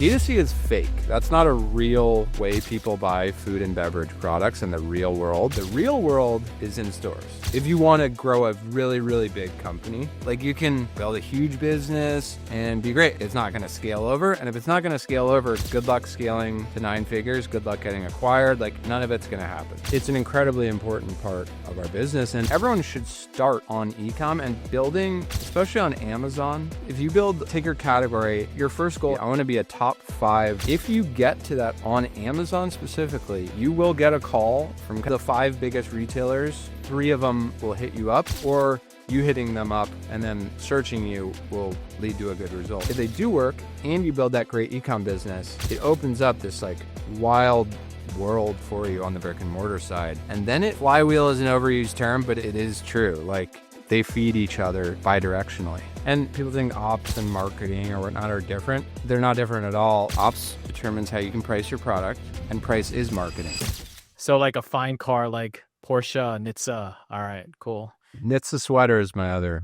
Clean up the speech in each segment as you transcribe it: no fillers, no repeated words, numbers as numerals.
DTC is fake. That's not a real way people buy food and beverage products in the real world. The real world is in stores. If you want to grow a really, really big company, like you can build a huge business and be great. It's not going to scale over. And if it's not going to scale over, good luck scaling to 9 figures. Good luck getting acquired. Like none of it's going to happen. It's an incredibly important part of our business. And everyone should start on e-com and building, especially on Amazon. If you take your category, your first goal, I want to be a top 5. If you get to that on Amazon specifically, you will get a call from the 5 biggest retailers. 3 of them will hit you up, or you hitting them up and then searching you will lead to a good result. If they do work and you build that great e-com business, it opens up this like wild world for you on the brick and mortar side. And then flywheel is an overused term, but it is true. Like they feed each other bidirectionally. And people think ops and marketing or whatnot are different. They're not different at all. Ops determines how you can price your product, and price is marketing. So like a fine car like Porsche, Nitze. All right, cool. Nitze sweater is my other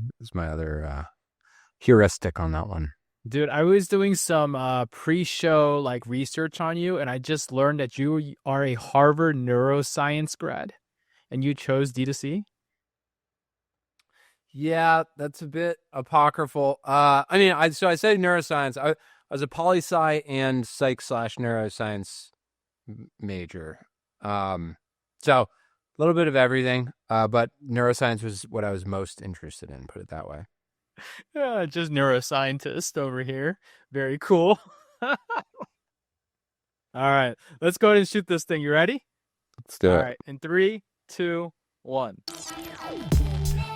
heuristic on that one. Dude, I was doing some pre-show like research on you, and I just learned that you are a Harvard neuroscience grad, and you chose D2C. Yeah, that's a bit apocryphal. I say neuroscience. I was a poli-sci and psych/neuroscience major. So a little bit of everything, but neuroscience was what I was most interested in, put it that way. Yeah, just neuroscientist over here. Very cool. All right, let's go ahead and shoot this thing. You ready? Let's do it. All right, in 3, 2, 1.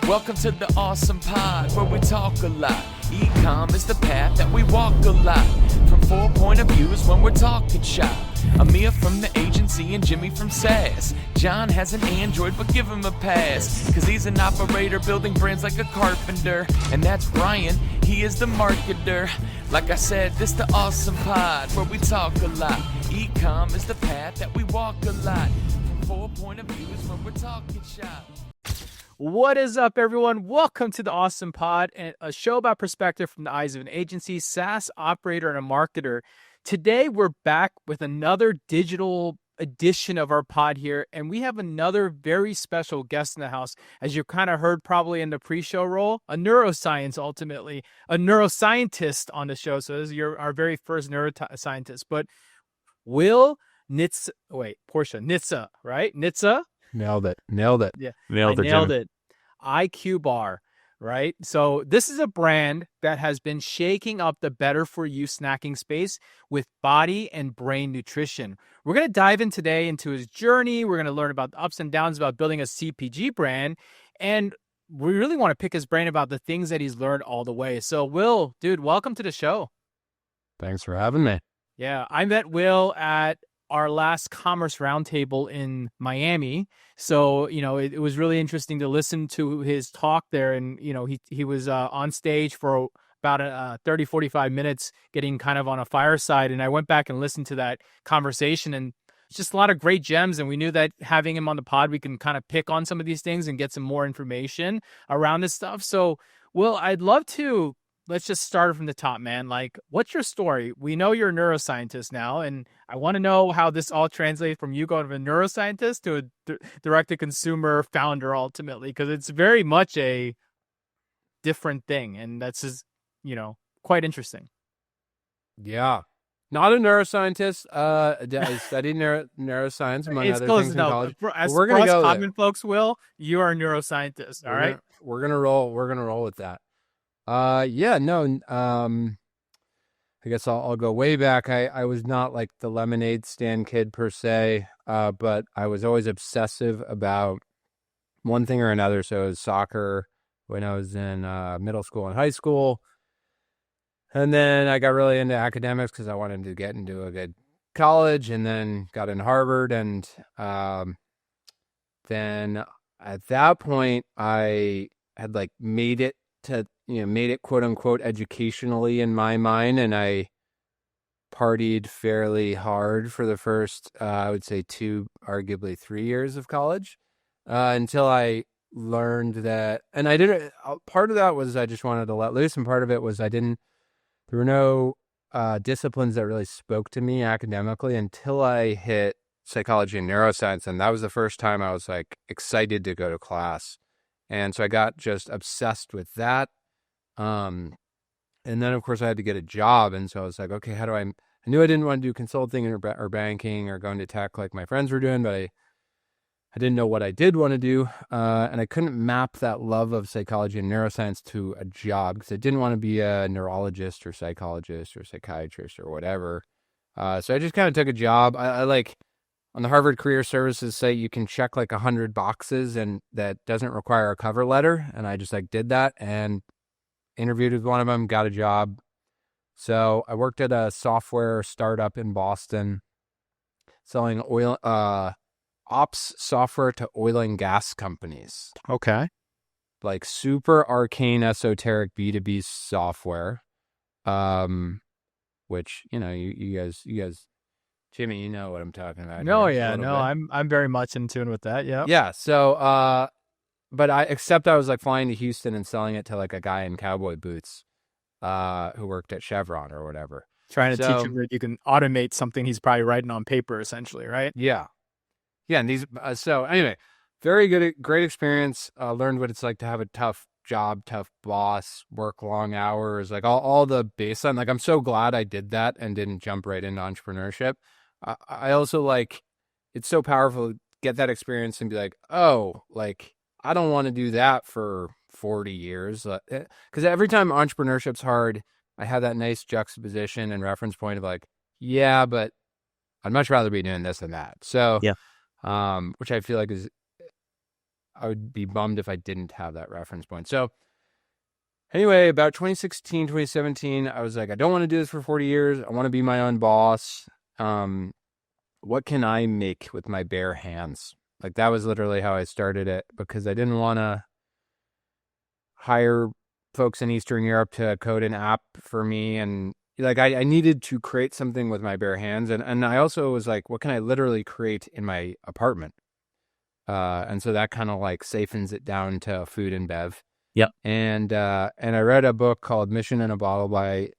Welcome to the Awesome Pod, where we talk a lot. E-com is the path that we walk a lot. From 4 point of views when we're talking shop. Amir from the agency and Jimmy from SAS. John has an Android, but give him a pass, cause he's an operator building brands like a carpenter. And that's Brian, he is the marketer. Like I said, this the Awesome Pod, where we talk a lot. E-com is the path that we walk a lot. From 4 point of views when we're talking shop. What is up, everyone? Welcome to the Awesome Pod, and a show about perspective from the eyes of an agency, SaaS operator, and a marketer. Today, we're back with another digital edition of our pod here, and we have another very special guest in the house. As you kind of heard probably in the pre-show role, a neuroscientist on the show. So this is our very first neuroscientist. But Will Nitze, Nitze, right? Nitze? Nailed it. Yeah, Nailed it. IQ Bar, right? So this is a brand that has been shaking up the better for you snacking space with body and brain nutrition. We're going to dive in today into his journey. We're going to learn about the ups and downs about building a CPG brand. And we really want to pick his brain about the things that he's learned all the way. So Will, dude, welcome to the show. Thanks for having me. Yeah, I met Will at our last commerce roundtable in Miami. So, it was really interesting to listen to his talk there. And, he was on stage for about 30, 45 minutes getting kind of on a fireside. And I went back and listened to that conversation, and it's just a lot of great gems. And we knew that having him on the pod, we can kind of pick on some of these things and get some more information around this stuff. So, Will, I'd love to let's just start from the top, man. Like, what's your story? We know you're a neuroscientist now, and I want to know how this all translates from you going from a neuroscientist to a direct-to-consumer founder ultimately, because it's very much a different thing, and that's just, quite interesting. Yeah. Not a neuroscientist. I studied neuroscience, among other things in college. As we're going to go common folks, Will, you are a neuroscientist, all right? We're going to roll. We're going to roll with that. I guess I'll go way back. I was not like the lemonade stand kid per se, but I was always obsessive about one thing or another. So it was soccer when I was in middle school and high school. And then I got really into academics because I wanted to get into a good college, and then got in Harvard. And then at that point, I had like made it quote unquote educationally in my mind. And I partied fairly hard for the first, I would say 2, arguably 3 years of college, until I learned that, and I didn't, part of that was I just wanted to let loose. And part of it was there were no disciplines that really spoke to me academically until I hit psychology and neuroscience. And that was the first time I was like excited to go to class. And so I got just obsessed with that. And then of course I had to get a job. And so I was like, okay, I knew I didn't want to do consulting or banking or go into tech like my friends were doing, but I didn't know what I did want to do. And I couldn't map that love of psychology and neuroscience to a job because I didn't want to be a neurologist or psychologist or psychiatrist or whatever. So I just kind of took a job. I like on the Harvard Career Services site, you can check like 100 boxes and that doesn't require a cover letter. And I just like did that and interviewed with one of them, got a job. So I worked at a software startup in Boston selling ops software to oil and gas companies. Okay. Like super arcane, esoteric B2B software. Which, you know, you guys, Jimmy, you know what I'm talking about. No, here yeah, no, bit. I'm very much in tune with that. Yeah. Yeah. So, but I was like flying to Houston and selling it to like a guy in cowboy boots, who worked at Chevron or whatever. Trying to teach him that you can automate something he's probably writing on paper, essentially, right? Yeah. Yeah. And these, so anyway, great experience. Learned what it's like to have a tough job, tough boss, work long hours, like all the baseline. Like, I'm so glad I did that and didn't jump right into entrepreneurship. I also like, it's so powerful to get that experience and be like, oh, like, I don't want to do that for 40 years. Because every time entrepreneurship's hard, I have that nice juxtaposition and reference point of like, yeah, but I'd much rather be doing this than that. So, yeah. Which I feel like I would be bummed if I didn't have that reference point. So anyway, about 2016, 2017, I was like, I don't want to do this for 40 years. I want to be my own boss. What can I make with my bare hands? Like, that was literally how I started it, because I didn't want to hire folks in Eastern Europe to code an app for me. And like, I needed to create something with my bare hands. And I also was like, what can I literally create in my apartment? And so that kind of like siphons it down to food and bev. Yep. And I read a book called Mission in a Bottle by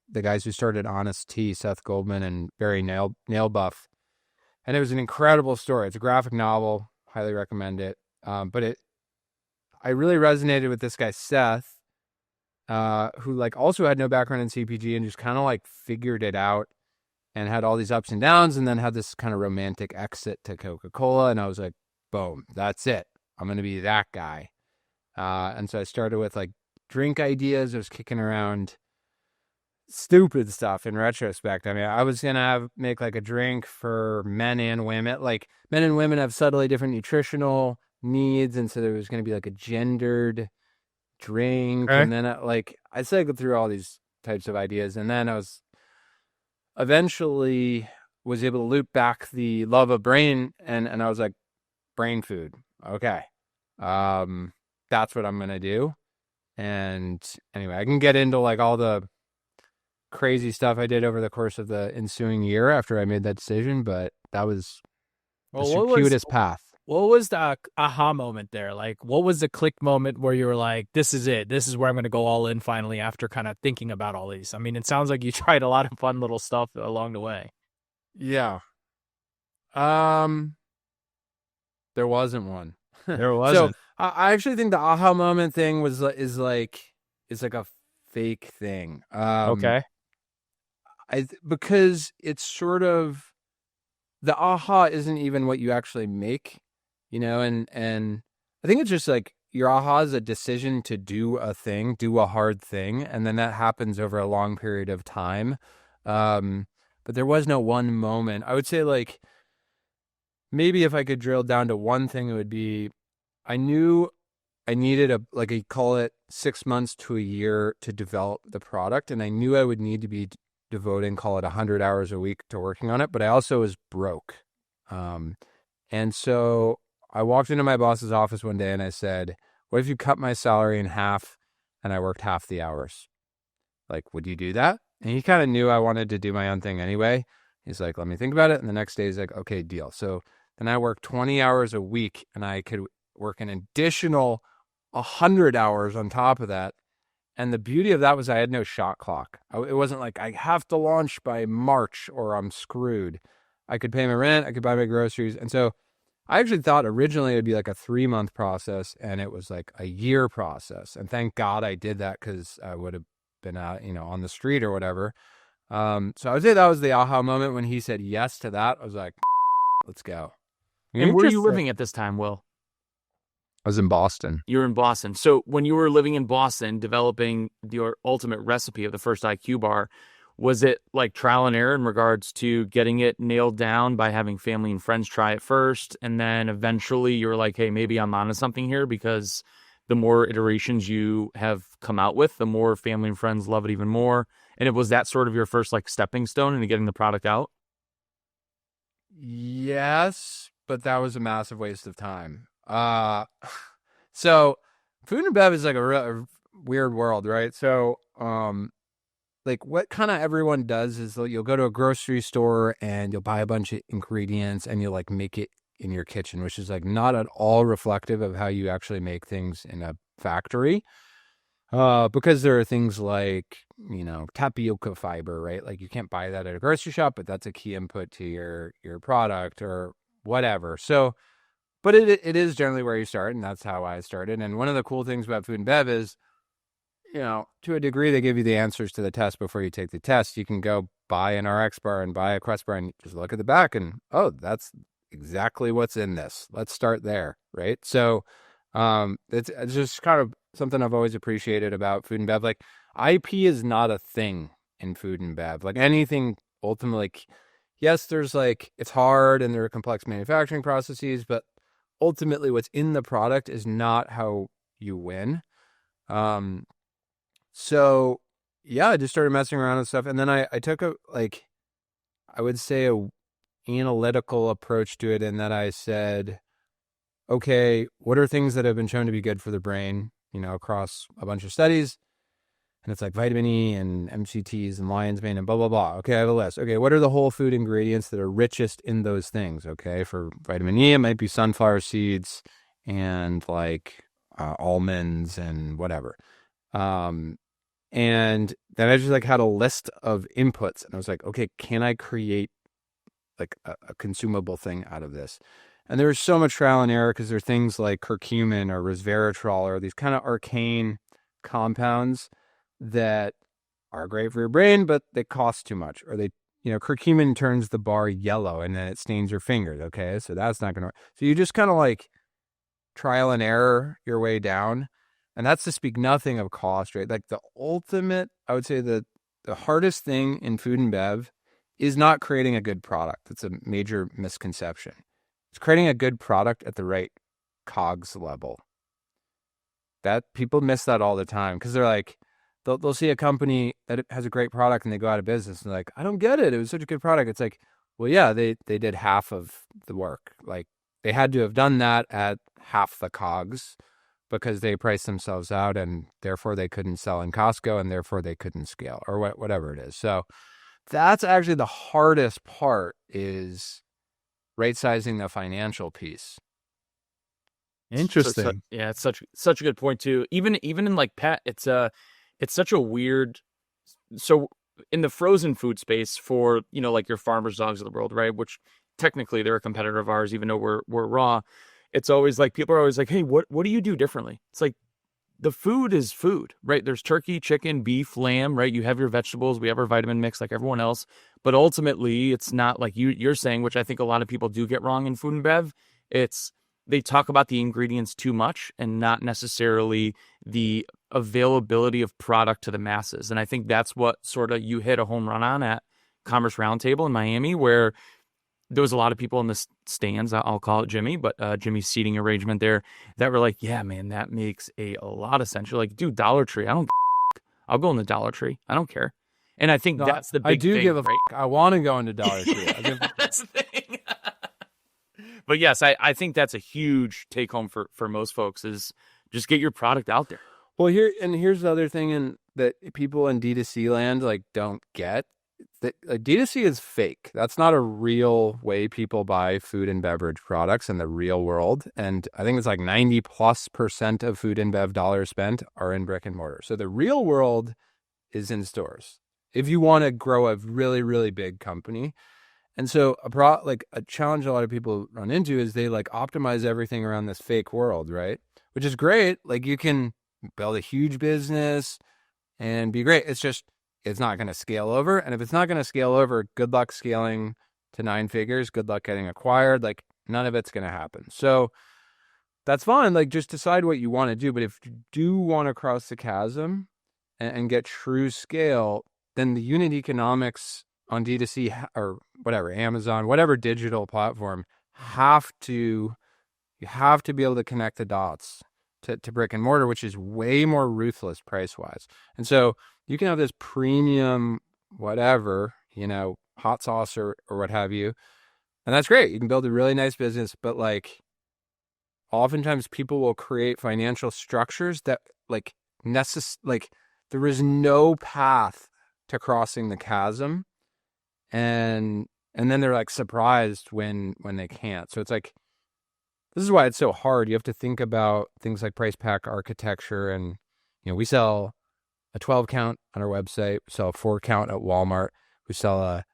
the guys who started Honest Tea, Seth Goldman and Barry Nailbuff. And it was an incredible story. It's a graphic novel. Highly recommend it. But I really resonated with this guy, Seth, who like also had no background in CPG and just kind of like figured it out and had all these ups and downs, and then had this kind of romantic exit to Coca-Cola. And I was like, boom, that's it. I'm going to be that guy. And so I started with like drink ideas. I was kicking around stupid stuff in retrospect. I mean, I was going to make like a drink for men and women. Like, men and women have subtly different nutritional needs. And so there was going to be like a gendered drink. Okay. And then I cycled through all these types of ideas. And then I was eventually was able to loop back the love of brain. And I was like, brain food. Okay. That's what I'm going to do. And anyway, I can get into like all the crazy stuff I did over the course of the ensuing year after I made that decision, but that was the circuitous path. What was the aha moment there? Like, what was the click moment where you were like, this is it. This is where I'm going to go all in finally, after kind of thinking about all these? I mean, it sounds like you tried a lot of fun little stuff along the way. Yeah. There wasn't one. There wasn't. So I actually think the aha moment thing is like a fake thing. Okay. Because it's sort of, the aha isn't even what you actually make, you know, and I think it's just like your aha is a decision to do a thing, do a hard thing, and then that happens over a long period of time. But there was no one moment. I would say like, maybe if I could drill down to one thing, it would be, I knew I needed call it 6 months to a year to develop the product. And I knew I would need to be devoting, call it 100 hours a week to working on it. But I also was broke. And so I walked into my boss's office one day and I said, what if you cut my salary in half and I worked half the hours? Like, would you do that? And he kind of knew I wanted to do my own thing anyway. He's like, let me think about it. And the next day he's like, okay, deal. So then I worked 20 hours a week and I could work an additional 100 hours on top of that. And the beauty of that was I had no shot clock. It wasn't like I have to launch by March or I'm screwed. I could pay my rent, I could buy my groceries. And so I actually thought originally it'd be like a 3-month process, and it was like a year process. And thank God I did that, because I would have been out, on the street or whatever. So I would say that was the aha moment when he said yes to that. I was like, let's go. And where are you living at this time, Will? I was in Boston. You're in Boston. So when you were living in Boston, developing your ultimate recipe of the first IQ bar, was it like trial and error in regards to getting it nailed down by having family and friends try it first? And then eventually you were like, hey, maybe I'm onto something here, because the more iterations you have come out with, the more family and friends love it even more. And it was that sort of your first like stepping stone into getting the product out? Yes, but that was a massive waste of time. So food and bev is like a weird world, right? So, like what kind of everyone does is you'll go to a grocery store and you'll buy a bunch of ingredients and you'll like make it in your kitchen, which is like not at all reflective of how you actually make things in a factory. Because there are things like, tapioca fiber, right? Like you can't buy that at a grocery shop, but that's a key input to your product or whatever. So, but it is generally where you start, and that's how I started. And one of the cool things about food and bev is, to a degree, they give you the answers to the test before you take the test. You can go buy an RX bar and buy a Quest bar and just look at the back and, oh, that's exactly what's in this. Let's start there, right? So it's just kind of something I've always appreciated about food and bev. Like IP is not a thing in food and bev. Like anything, ultimately, yes, there's like, it's hard and there are complex manufacturing processes, but ultimately what's in the product is not how you win. So yeah, I just started messing around with stuff. And then I took I would say a analytical approach to it, in that I said, okay, what are things that have been shown to be good for the brain, across a bunch of studies? And it's like vitamin E and MCTs and lion's mane and blah, blah, blah. Okay, I have a list. Okay, what are the whole food ingredients that are richest in those things? Okay, for vitamin E, it might be sunflower seeds and like almonds and whatever. And then I just like had a list of inputs, and I was like, okay, can I create like a consumable thing out of this? And there was so much trial and error, because there are things like curcumin or resveratrol or these kind of arcane compounds that are great for your brain, but they cost too much. Or they, curcumin turns the bar yellow and then it stains your fingers. Okay, so that's not going to work. So you just kind of like trial and error your way down. And that's to speak nothing of cost, right? Like the ultimate, I would say the hardest thing in food and bev is not creating a good product. That's a major misconception. It's creating a good product at the right COGS level. That people miss that all the time, because they're like, they'll see a company that has a great product and they go out of business and they're like, I don't get it. It was such a good product. It's like, well, yeah, they did half of the work. Like they had to have done that at half the COGS, because they priced themselves out and therefore they couldn't sell in Costco and therefore they couldn't scale, or whatever it is. So that's actually the hardest part, is right sizing the financial piece. Interesting. Yeah, it's such a good point too. Even in like pet, it's such a weird. So in the frozen food space, for like your Farmer's Dogs of the world, right? Which technically they're a competitor of ours, even though we're raw. It's always like, people are always like, hey, what do you do differently? It's like, the food is food, right? There's turkey, chicken, beef, lamb, right? You have your vegetables, we have our vitamin mix like everyone else. But ultimately, it's not like you're saying, which I think a lot of people do get wrong in food and bev. It's, they talk about the ingredients too much and not necessarily the availability of product to the masses. And I think that's what sort of you hit a home run on at Commerce Roundtable in Miami, where there was a lot of people in the stands, I'll call it Jimmy, but Jimmy's seating arrangement there, that were like, yeah, man, that makes a lot of sense. You're like, dude, Dollar Tree, I'll go in the Dollar Tree. I don't care. And I think that's the big thing. I do give a right? I want to go into Dollar Tree. That's the thing. But yes, I think that's a huge take home for most folks, is just get your product out there. Well, here's the other thing that people in D2C land like don't get. like D2C is fake. That's not a real way people buy food and beverage products in the real world. And I think it's like 90+% of food and bev dollars spent are in brick and mortar. So the real world is in stores. If you want to grow a really, really big company. And so a challenge a lot of people run into is they like optimize everything around this fake world, right? Which is great. Like you can build a huge business and be great. It's just, it's not going to scale over. And if it's not going to scale over, good luck scaling to 9 figures. Good luck getting acquired. Like none of it's going to happen. So that's fine. Like just decide what you want to do. But if you do want to cross the chasm and get true scale, then the unit economics on D2C or whatever, Amazon, whatever digital platform, you have to be able to connect the dots to brick and mortar, which is way more ruthless price-wise. And so you can have this premium, whatever, hot sauce or what have you. And that's great. You can build a really nice business, but like oftentimes people will create financial structures that like there is no path to crossing the chasm. And then they're like surprised when they can't. So it's like, this is why it's so hard. You have to think about things like price pack architecture. And, we sell a 12 count on our website. We sell a 4 count at Walmart. We sell a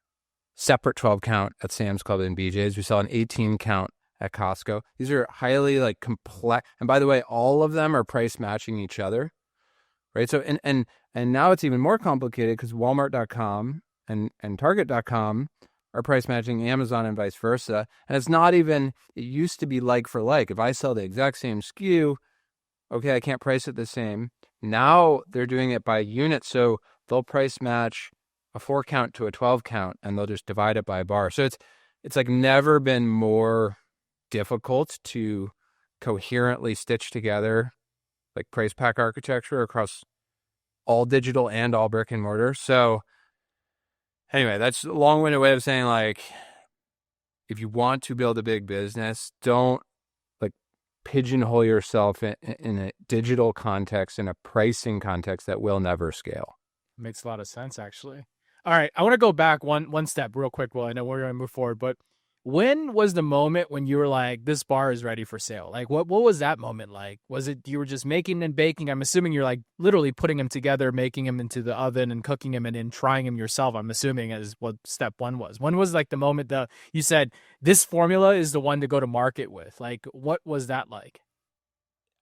separate 12 count at Sam's Club and BJ's. We sell an 18 count at Costco. These are highly like complex. And by the way, all of them are price matching each other, right? So, and now it's even more complicated because Walmart.com and Target.com are price matching Amazon and vice versa. And it's not even, it used to be like for like. If I sell the exact same SKU, okay, I can't price it the same. Now they're doing it by unit. So they'll price match a 4 count to a 12 count and they'll just divide it by a bar. So it's like never been more difficult to coherently stitch together like price pack architecture across all digital and all brick and mortar. So anyway, that's a long-winded way of saying, like, if you want to build a big business, don't like pigeonhole yourself in a digital context, in a pricing context that will never scale. Makes a lot of sense, actually. All right, I want to go back one step real quick. Well, I know we're going to move forward, but when was the moment when you were like, this bar is ready for sale? Like, what was that moment like? Was it you were just making and baking? I'm assuming you're like literally putting them together, making them into the oven and cooking them and then trying them yourself. I'm assuming as what step 1 was. When was like the moment that you said, this formula is the one to go to market with? Like, what was that like?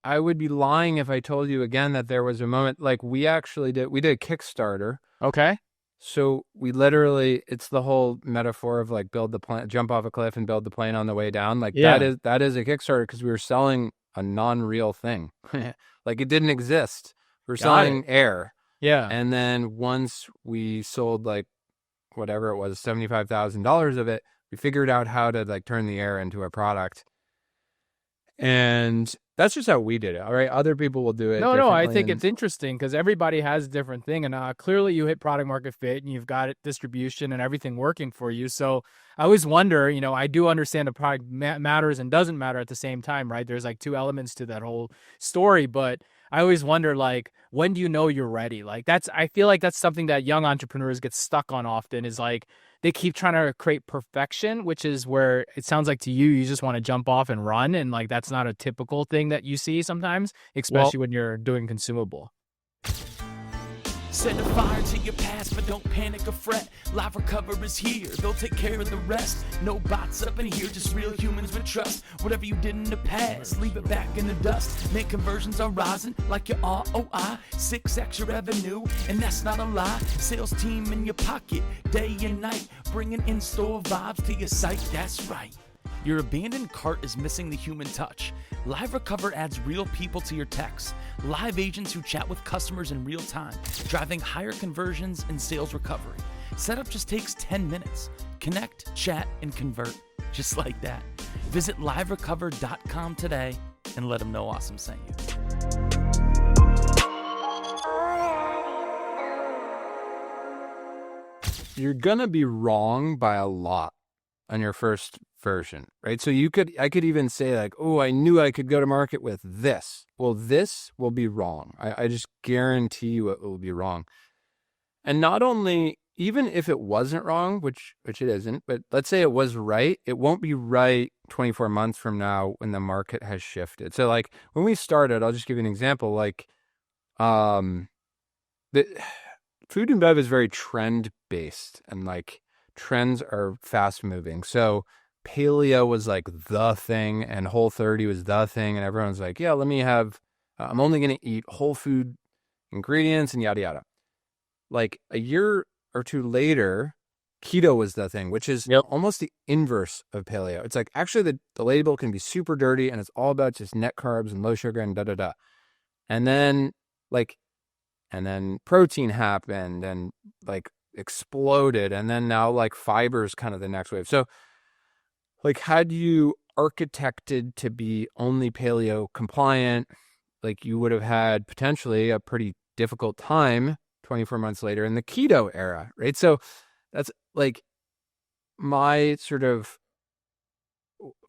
I would be lying if I told you again that there was a moment. Like we did a Kickstarter. Okay. So we literally, it's the whole metaphor of like build the plane, jump off a cliff and build the plane on the way down. Like that is a Kickstarter because we were selling a non-real thing. Like it didn't exist. We were selling air. Yeah. And then once we sold like whatever it was, $75,000 of it, we figured out how to like turn the air into a product. And that's just how we did it. All right. Other people will do it. No, I think it's interesting because everybody has a different thing. And clearly you hit product market fit and you've got it, distribution and everything working for you. So I always wonder, I do understand the product matters and doesn't matter at the same time, right? There's like 2 elements to that whole story. But I always wonder, like, when do you know you're ready? Like I feel like that's something that young entrepreneurs get stuck on often is like, they keep trying to create perfection, which is where it sounds like to you just want to jump off and run. And like, that's not a typical thing that you see sometimes, especially when you're doing consumable. Set a fire to your past, but don't panic or fret. Live Recover is here, they'll take care of the rest. No bots up in here, just real humans with trust. Whatever you did in the past, leave it back in the dust. Man, conversions are rising like your ROI. 6x your revenue, and that's not a lie. Sales team in your pocket, day and night. Bringing in-store vibes to your site, that's right. Your abandoned cart is missing the human touch. Live Recover adds real people to your texts. Live agents who chat with customers in real time, driving higher conversions and sales recovery. Setup just takes 10 minutes. Connect, chat, and convert. Just like that. Visit liverecover.com today and let them know Awesome sent you. You're going to be wrong by a lot on your first version, right? So I could even say like, oh, I knew I could go to market with this. Well, this will be wrong. I just guarantee you it will be wrong. And not only, even if it wasn't wrong, which it isn't, but let's say it was right, it won't be right 24 months from now when the market has shifted. So like when we started, I'll just give you an example. Like, the food and bev is very trend based, and like trends are fast moving. So paleo was like the thing, and Whole30 was the thing, and everyone's like, yeah, let me have, I'm only going to eat whole food ingredients and yada yada. Like a year or two later, keto was the thing, which is almost the inverse of paleo. It's like actually the label can be super dirty, and it's all about just net carbs and low sugar and da da da. And then protein happened and like exploded, and then now like fiber is kind of the next wave. So like had you architected to be only paleo compliant, like you would have had potentially a pretty difficult time 24 months later in the keto era, right? So that's like my sort of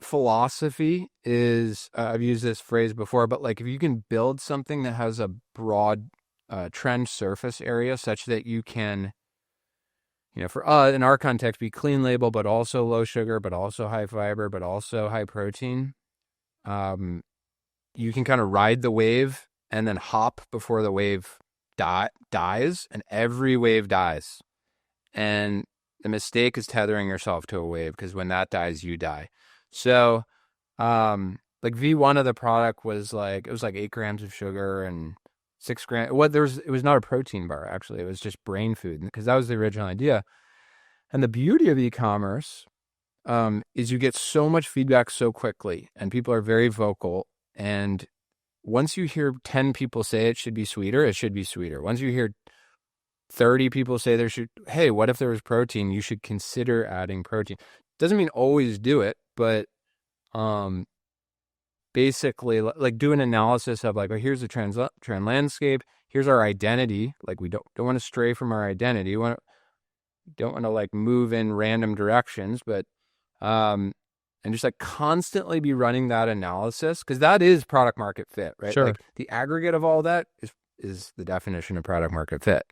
philosophy is, I've used this phrase before, but like if you can build something that has a broad trend surface area such that you can, for in our context, be clean label, but also low sugar, but also high fiber, but also high protein. You can kind of ride the wave and then hop before the wave dies, and every wave dies. And the mistake is tethering yourself to a wave, because when that dies, you die. So, like V1 of the product was like, it was like 8 grams of sugar and 6 grams. It was not a protein bar, actually. It was just brain food, because that was the original idea. And the beauty of e-commerce is you get so much feedback so quickly, and people are very vocal. And once you hear 10 people say it should be sweeter, it should be sweeter. Once you hear 30 people say hey, what if there was protein? You should consider adding protein. Doesn't mean always do it, but basically like do an analysis of like, oh, here's the trend landscape. Here's our identity. Like we don't want to stray from our identity. We don't want to like move in random directions, but and just like constantly be running that analysis, because that is product market fit, right? Sure. Like the aggregate of all that is the definition of product market fit.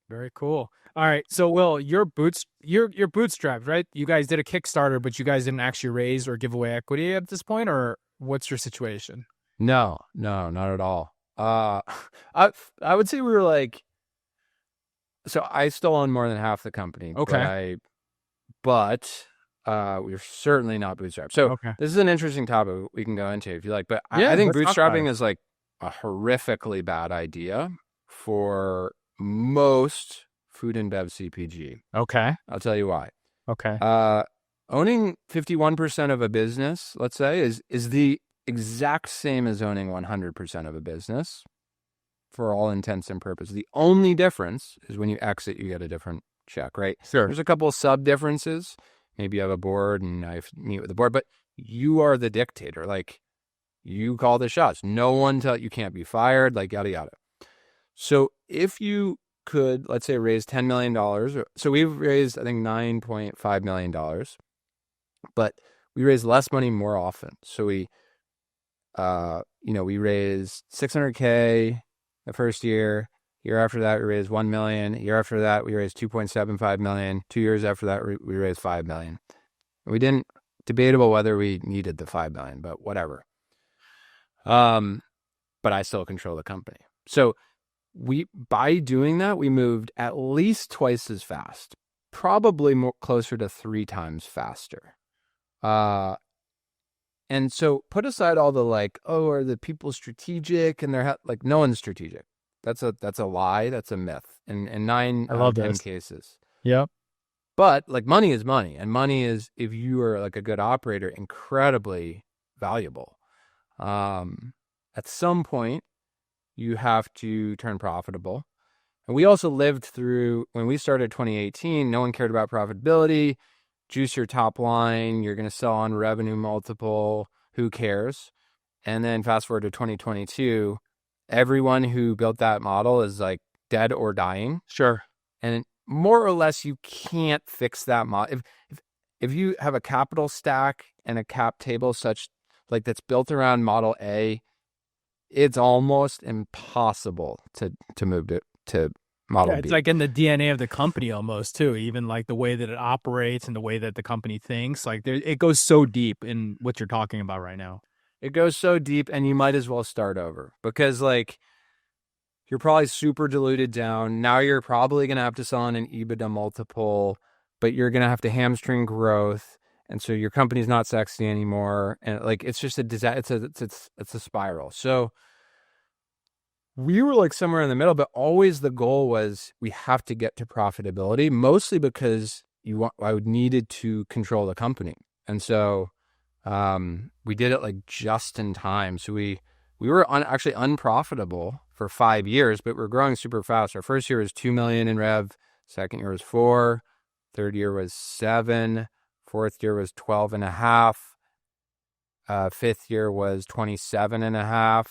Very cool. All right. So Will, you're bootstrapped, right? You guys did a Kickstarter, but you guys didn't actually raise or give away equity at this point, or what's your situation? No, not at all. I would say we were like, so I still own more than half the company. Okay. But we're certainly not bootstrapped. So This is an interesting topic we can go into if you like. But I think bootstrapping is like a horrifically bad idea for most food and bev CPG. Okay. I'll tell you why. Okay. Owning 51% of a business, let's say, is the exact same as owning 100% of a business for all intents and purposes. The only difference is when you exit, you get a different check, right? Sure. There's a couple of sub differences. Maybe you have a board and I meet with the board, but you are the dictator. Like you call the shots. No one you can't be fired, like yada, yada. So if you could, let's say, raise $10 million. So we've raised, I think, $9.5 million, but we raise less money more often. So we raised $600K the first year. Year after that, we raised $1 million. Year after that, we raised $2.75 million. 2 years after that, we raised $5 million. We didn't, debatable whether we needed the $5 million, but whatever. But I still control the company. So by doing that, we moved at least twice as fast, probably closer to 3 times faster. And so put aside all the like, oh, are the people strategic? And they're like, no one's strategic. That's a lie. That's a myth. In 9 out of 10 cases. Yep. But like money is money, and money is, if you are like a good operator, incredibly valuable. At some point, you have to turn profitable. And we also lived through, when we started 2018, no one cared about profitability. Juice your top line. You're going to sell on revenue multiple. Who cares? And then fast forward to 2022, everyone who built that model is like dead or dying. Sure. And more or less, you can't fix that model. If you have a capital stack and a cap table such like that's built around model A, it's almost impossible to move to Model Yeah, it's B. like in the DNA of the company almost too, even like the way that it operates and the way that the company thinks. Like it goes so deep in what you're talking about right now. It goes so deep, and you might as well start over because like you're probably super diluted down. Now you're probably going to have to sell on an EBITDA multiple, but you're going to have to hamstring growth. And so your company's not sexy anymore. And like, it's just it's a spiral. So we were like somewhere in the middle, but always the goal was we have to get to profitability, mostly because I needed to control the company. And so we did it like just in time. So we were actually unprofitable for 5 years, but we're growing super fast. Our first year was 2 million in rev. Second year was 4. Third year was 7. Fourth year was 12.5. Fifth year was 27.5.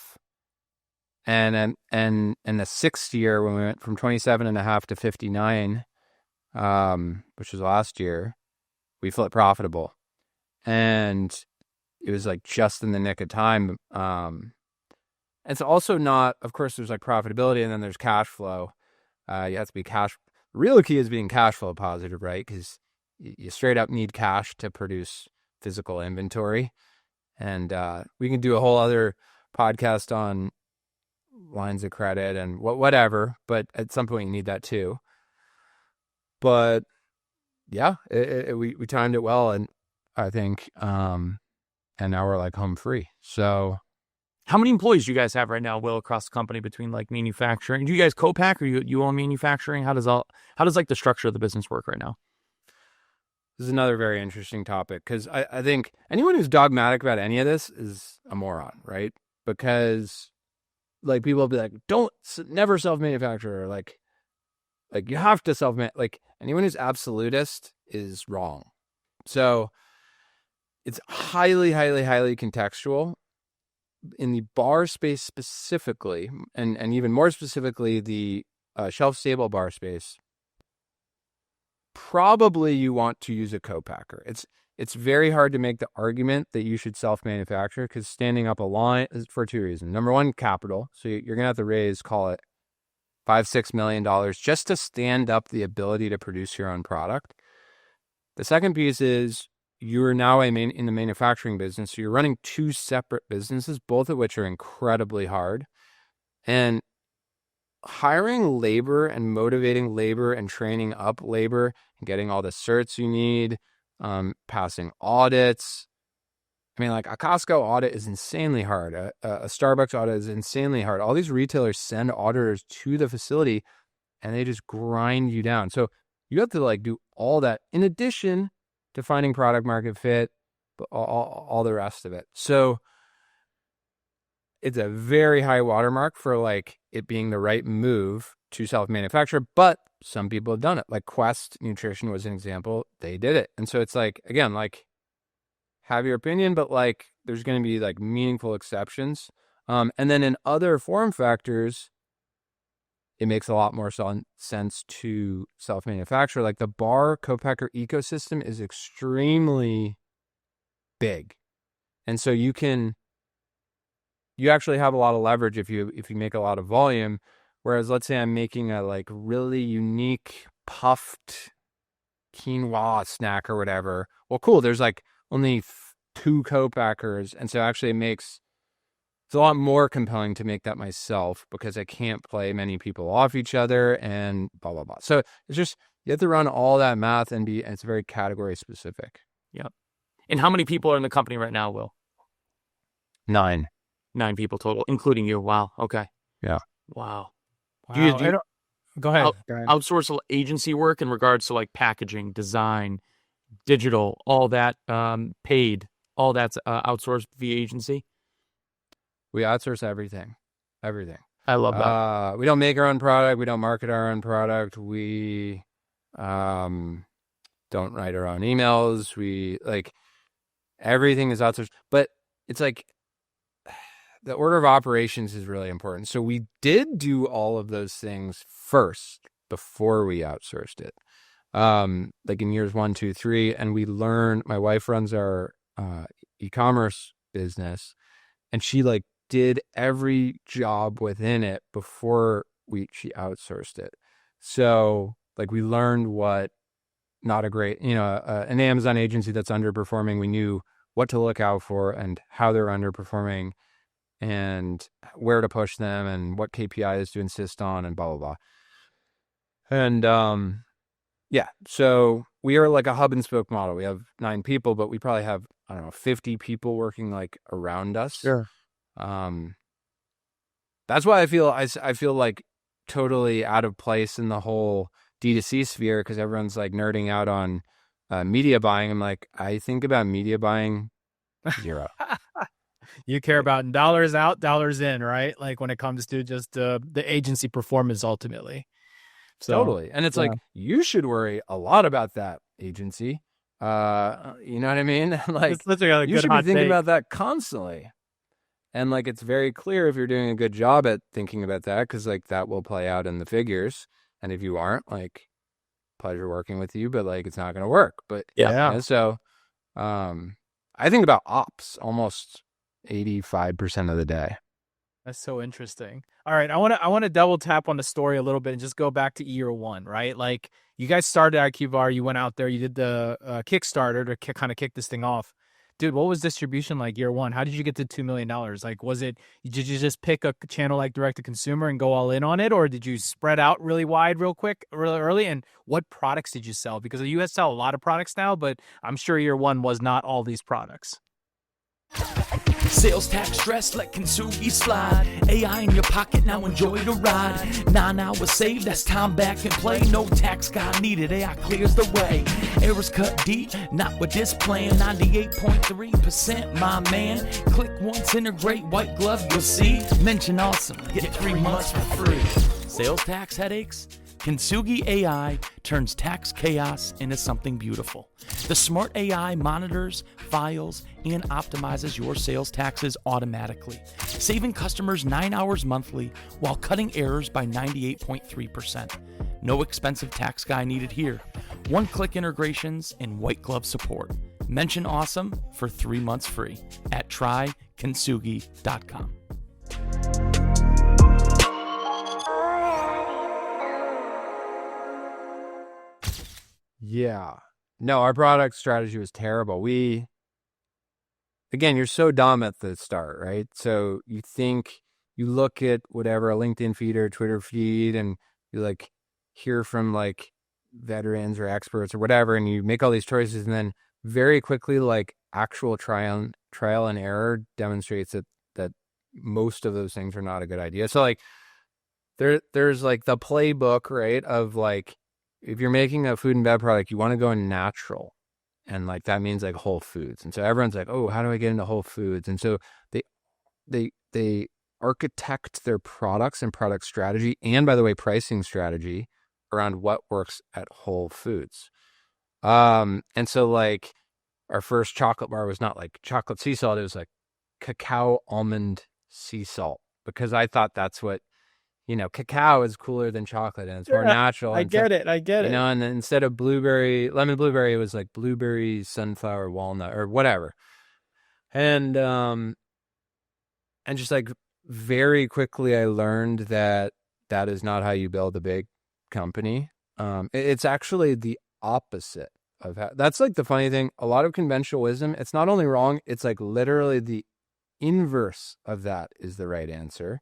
And the sixth year, when we went from 27.5 to 59, which was last year, we flipped profitable. And it was like just in the nick of time. It's also not, of course, there's like profitability and then there's cash flow. You have to be the real key is being cash flow positive, right? Because you straight up need cash to produce physical inventory. And we can do a whole other podcast on lines of credit and whatever, but at some point you need that too. But yeah, we timed it well, and I think, and now we're like home free. So how many employees do you guys have right now, Will, across the company between like manufacturing? Do you guys co-pack or you own manufacturing? How does like the structure of the business work right now? This is another very interesting topic because I think anyone who's dogmatic about any of this is a moron, right? Because like people will be like, never self-manufacture, or like you have to like anyone who's absolutist is wrong. So it's highly, highly, highly contextual. In the bar space specifically, and even more specifically, the shelf-stable bar space, probably you want to use a co-packer. It's very hard to make the argument that you should self-manufacture because standing up a line is for 2 reasons. Number one, capital. So you're going to have to raise, call it $5-6 million just to stand up the ability to produce your own product. The second piece is you are now in the manufacturing business. So you're running 2 separate businesses, both of which are incredibly hard. And hiring labor and motivating labor and training up labor and getting all the certs you need, passing audits. I mean, like a Costco audit is insanely hard. A Starbucks audit is insanely hard. All these retailers send auditors to the facility and they just grind you down. So you have to like do all that in addition to finding product market fit, but all the rest of it. So it's a very high watermark for like it being the right move to self-manufacture, but some people have done it. Like Quest Nutrition was an example. They did it. And so it's like, again, like have your opinion, but like there's going to be like meaningful exceptions. And then in other form factors, it makes a lot more sense to self-manufacture. Like the bar co-packer ecosystem is extremely big. And so you actually have a lot of leverage if you make a lot of volume. Whereas let's say I'm making a like really unique puffed quinoa snack or whatever. Well, cool. There's like only 2 co-packers. And so actually it's a lot more compelling to make that myself because I can't play many people off each other and blah, blah, blah. So it's just, you have to run all that math and it's very category specific. Yep. And how many people are in the company right now, Will? 9. 9 people total, including you. Wow. Okay. Yeah. Wow. Wow. Do you Go ahead. outsource agency work in regards to like packaging, design, digital, all that paid, all that's outsourced via agency? We outsource everything. I love that. We don't make our own product. We don't market our own product. We don't write our own emails. We like everything is outsourced. But it's like the order of operations is really important. So we did do all of those things first before we outsourced it. Like in years 1, 2, 3, and we learned. My wife runs our eCommerce business, and she like did every job within it before she outsourced it. So like we learned what not a great, an Amazon agency that's underperforming, we knew what to look out for and how they're underperforming and where to push them and what KPIs to insist on and blah, blah, blah. And yeah, so we are like a hub and spoke model. We have 9 people, but we probably have, I don't know, 50 people working like around us. Sure. That's why I feel like totally out of place in the whole DTC sphere because everyone's like nerding out on media buying. I'm like, I think about media buying 0. You care about dollars out, dollars in, right? Like when it comes to just the agency performance ultimately. So, totally. And it's like, you should worry a lot about that agency. You know what I mean? Like it's literally a you good should be hot thinking take. about that constantly. And like, it's very clear if you're doing a good job at thinking about that, because like that will play out in the figures. And if you aren't, like, pleasure working with you, but like, it's not going to work. But Yeah. So, I think about ops almost 85% of the day. That's so interesting. All right, I want to double tap on the story a little bit and just go back to year 1, right? Like you guys started IQVAR, you went out there, you did the Kickstarter to kind of kick this thing off. Dude, what was distribution like year 1? How did you get to $2 million? Like, did you just pick a channel like direct to consumer and go all in on it? Or did you spread out really wide, real quick, really early? And what products did you sell? Because the US sell a lot of products now, but I'm sure year 1 was not all these products. Sales tax stress, let Kintsugi slide. AI in your pocket, now enjoy the ride. 9 hours saved, that's time back and play. No tax guy needed, AI clears the way. Errors cut deep, not with this plan. 98.3%, my man. Click once, integrate, white glove, you'll see. Mention awesome, get 3 months for free. Sales tax headaches? Kintsugi AI turns tax chaos into something beautiful. The smart AI monitors, files, and optimizes your sales taxes automatically, saving customers 9 hours monthly while cutting errors by 98.3%. No expensive tax guy needed here. One-click integrations and white glove support. Mention awesome for 3 months free at trykintsugi.com. Yeah. No, our product strategy was terrible. Again, you're so dumb at the start, right? So you look at whatever, a LinkedIn feed or a Twitter feed, and you like hear from like veterans or experts or whatever, and you make all these choices, and then very quickly, like actual trial and error demonstrates that most of those things are not a good idea. So like there's like the playbook, right, of like, if you're making a food and bev product, you want to go in natural. And like, that means like whole foods. And so everyone's like, oh, how do I get into whole foods? And so they architect their products and product strategy, and by the way, pricing strategy around what works at Whole Foods. And so like our first chocolate bar was not like chocolate sea salt. It was like cacao almond sea salt, because I thought that's what, cacao is cooler than chocolate and it's more natural. I get it. And then instead of lemon blueberry, it was like blueberry, sunflower, walnut, or whatever. And just like very quickly, I learned that is not how you build a big company. It's actually the opposite of how. That's like the funny thing. A lot of conventional wisdom, it's not only wrong, it's like literally the inverse of that is the right answer.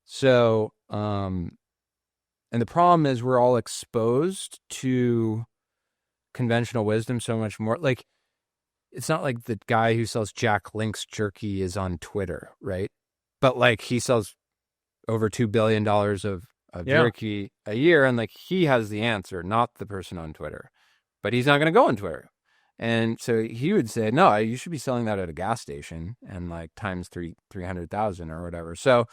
So, and the problem is we're all exposed to conventional wisdom so much more. Like, it's not like the guy who sells Jack Link's jerky is on Twitter, right? But like, he sells over $2 billion of jerky a year, and like, he has the answer, not the person on Twitter. But he's not going to go on Twitter. And so he would say, no, you should be selling that at a gas station and like times 300,000 or whatever. So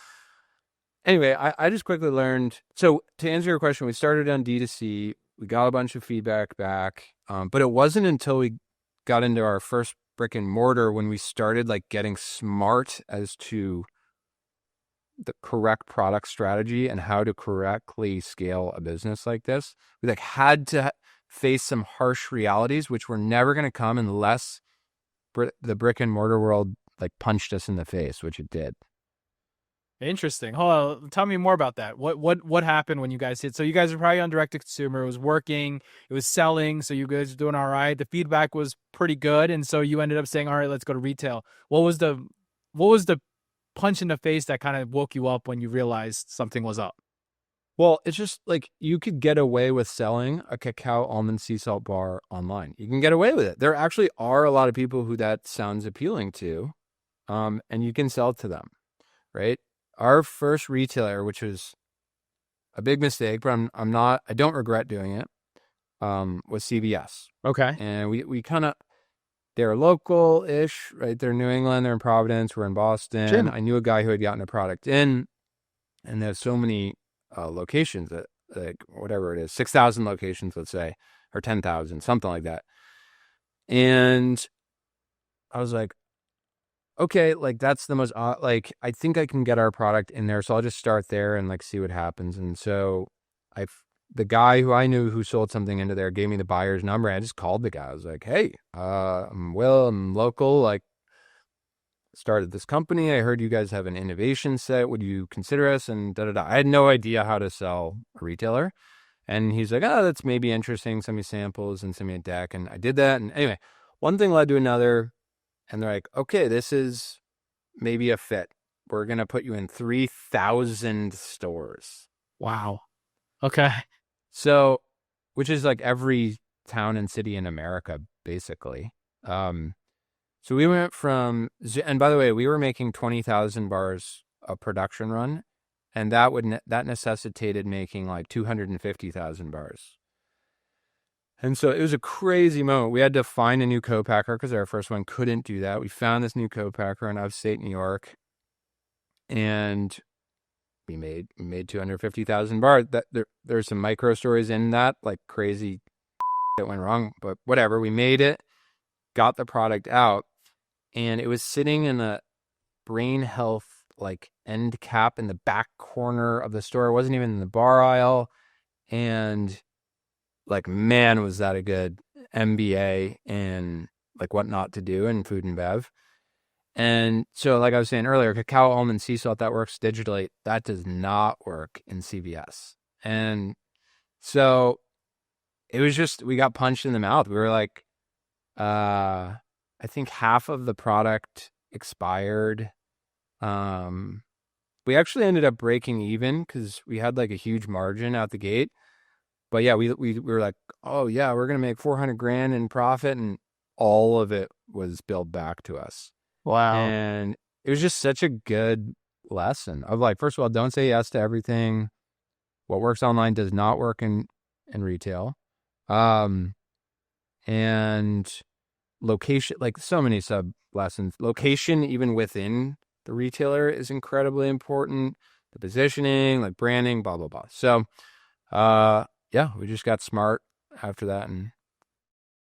anyway, I just quickly learned. So to answer your question, we started on D2C. We got a bunch of feedback back, but it wasn't until we got into our first brick and mortar when we started like getting smart as to the correct product strategy and how to correctly scale a business like this. We like had to face some harsh realities, which were never going to come unless the brick and mortar world like punched us in the face, which it did. Interesting. Hold on. Tell me more about that. What happened when you guys hit? So you guys were probably on direct to consumer. It was working. It was selling. So you guys were doing all right. The feedback was pretty good, and so you ended up saying, "All right, let's go to retail." What was the punch in the face that kind of woke you up when you realized something was up? Well, it's just like you could get away with selling a cacao almond sea salt bar online. You can get away with it. There actually are a lot of people who that sounds appealing to, and you can sell to them, right? Our first retailer, which was a big mistake, but I don't regret doing it, was CVS. Okay. And we kind of, they're local-ish, right? They're in New England, they're in Providence, we're in Boston. Sure. I knew a guy who had gotten a product in, and there's so many locations that, like, whatever it is, 6,000 locations, let's say, or 10,000, something like that. And I was like, okay, like that's the most, like, I think I can get our product in there. So I'll just start there and like see what happens. And so the guy who I knew who sold something into there gave me the buyer's number. I just called the guy. I was like, hey, I'm Will, I'm local, like started this company. I heard you guys have an innovation set. Would you consider us? And da-da-da. I had no idea how to sell a retailer. And he's like, oh, that's maybe interesting. Send me samples and send me a deck. And I did that. And anyway, one thing led to another. And they're like, okay, this is maybe a fit. We're going to put you in 3,000 stores. Wow. Okay. So, which is like every town and city in America, basically. So we went from, and by the way, we were making 20,000 bars a production run. And that necessitated making like 250,000 bars. And so it was a crazy moment. We had to find a new co-packer because our first one couldn't do that. We found this new co-packer in upstate New York, and we made 250,000 bars. There's some micro stories in that, like crazy that went wrong, but whatever. We made it, got the product out, and it was sitting in a brain health like end cap in the back corner of the store. It wasn't even in the bar aisle, and like, man, was that a good MBA in like what not to do in food and bev. And so, like I was saying earlier, cacao almond sea salt, that works digitally. That does not work in CVS. And so it was just, we got punched in the mouth. We were like, I think half of the product expired. We actually ended up breaking even because we had like a huge margin out the gate. But yeah, we were like, oh yeah, we're going to make 400 grand in profit. And all of it was billed back to us. Wow. And it was just such a good lesson of like, first of all, don't say yes to everything. What works online does not work in retail. And location, like so many sub lessons, location, even within the retailer is incredibly important. The positioning, like branding, blah, blah, blah. So, yeah, we just got smart after that. And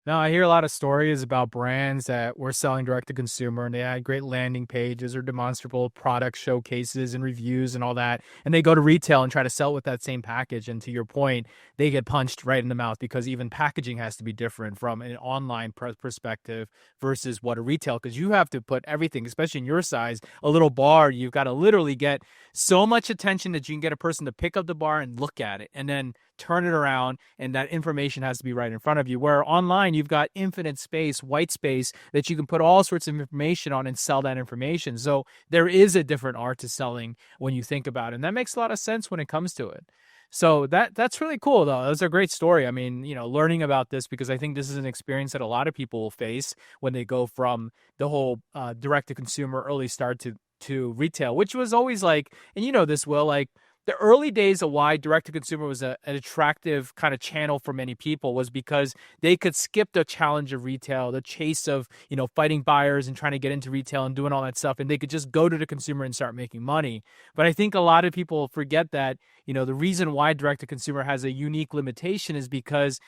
No, I hear a lot of stories about brands that were selling direct to consumer, and they had great landing pages or demonstrable product showcases and reviews and all that. And they go to retail and try to sell with that same package. And to your point, they get punched right in the mouth because even packaging has to be different from an online perspective versus what a retail, because you have to put everything, especially in your size, a little bar, you've got to literally get so much attention that you can get a person to pick up the bar and look at it and then turn it around, and that information has to be right in front of you. Where online, you've got infinite space, white space, that you can put all sorts of information on and sell that information. So there is a different art to selling when you think about it. And that makes a lot of sense when it comes to it. So that's really cool, though. That was a great story. I mean, learning about this, because I think this is an experience that a lot of people will face when they go from the whole direct-to-consumer early start to retail, which was always like, and this, Will, like, the early days of why direct-to-consumer was an attractive kind of channel for many people was because they could skip the challenge of retail, the chase of, fighting buyers and trying to get into retail and doing all that stuff, and they could just go to the consumer and start making money. But I think a lot of people forget that, the reason why direct-to-consumer has a unique limitation is because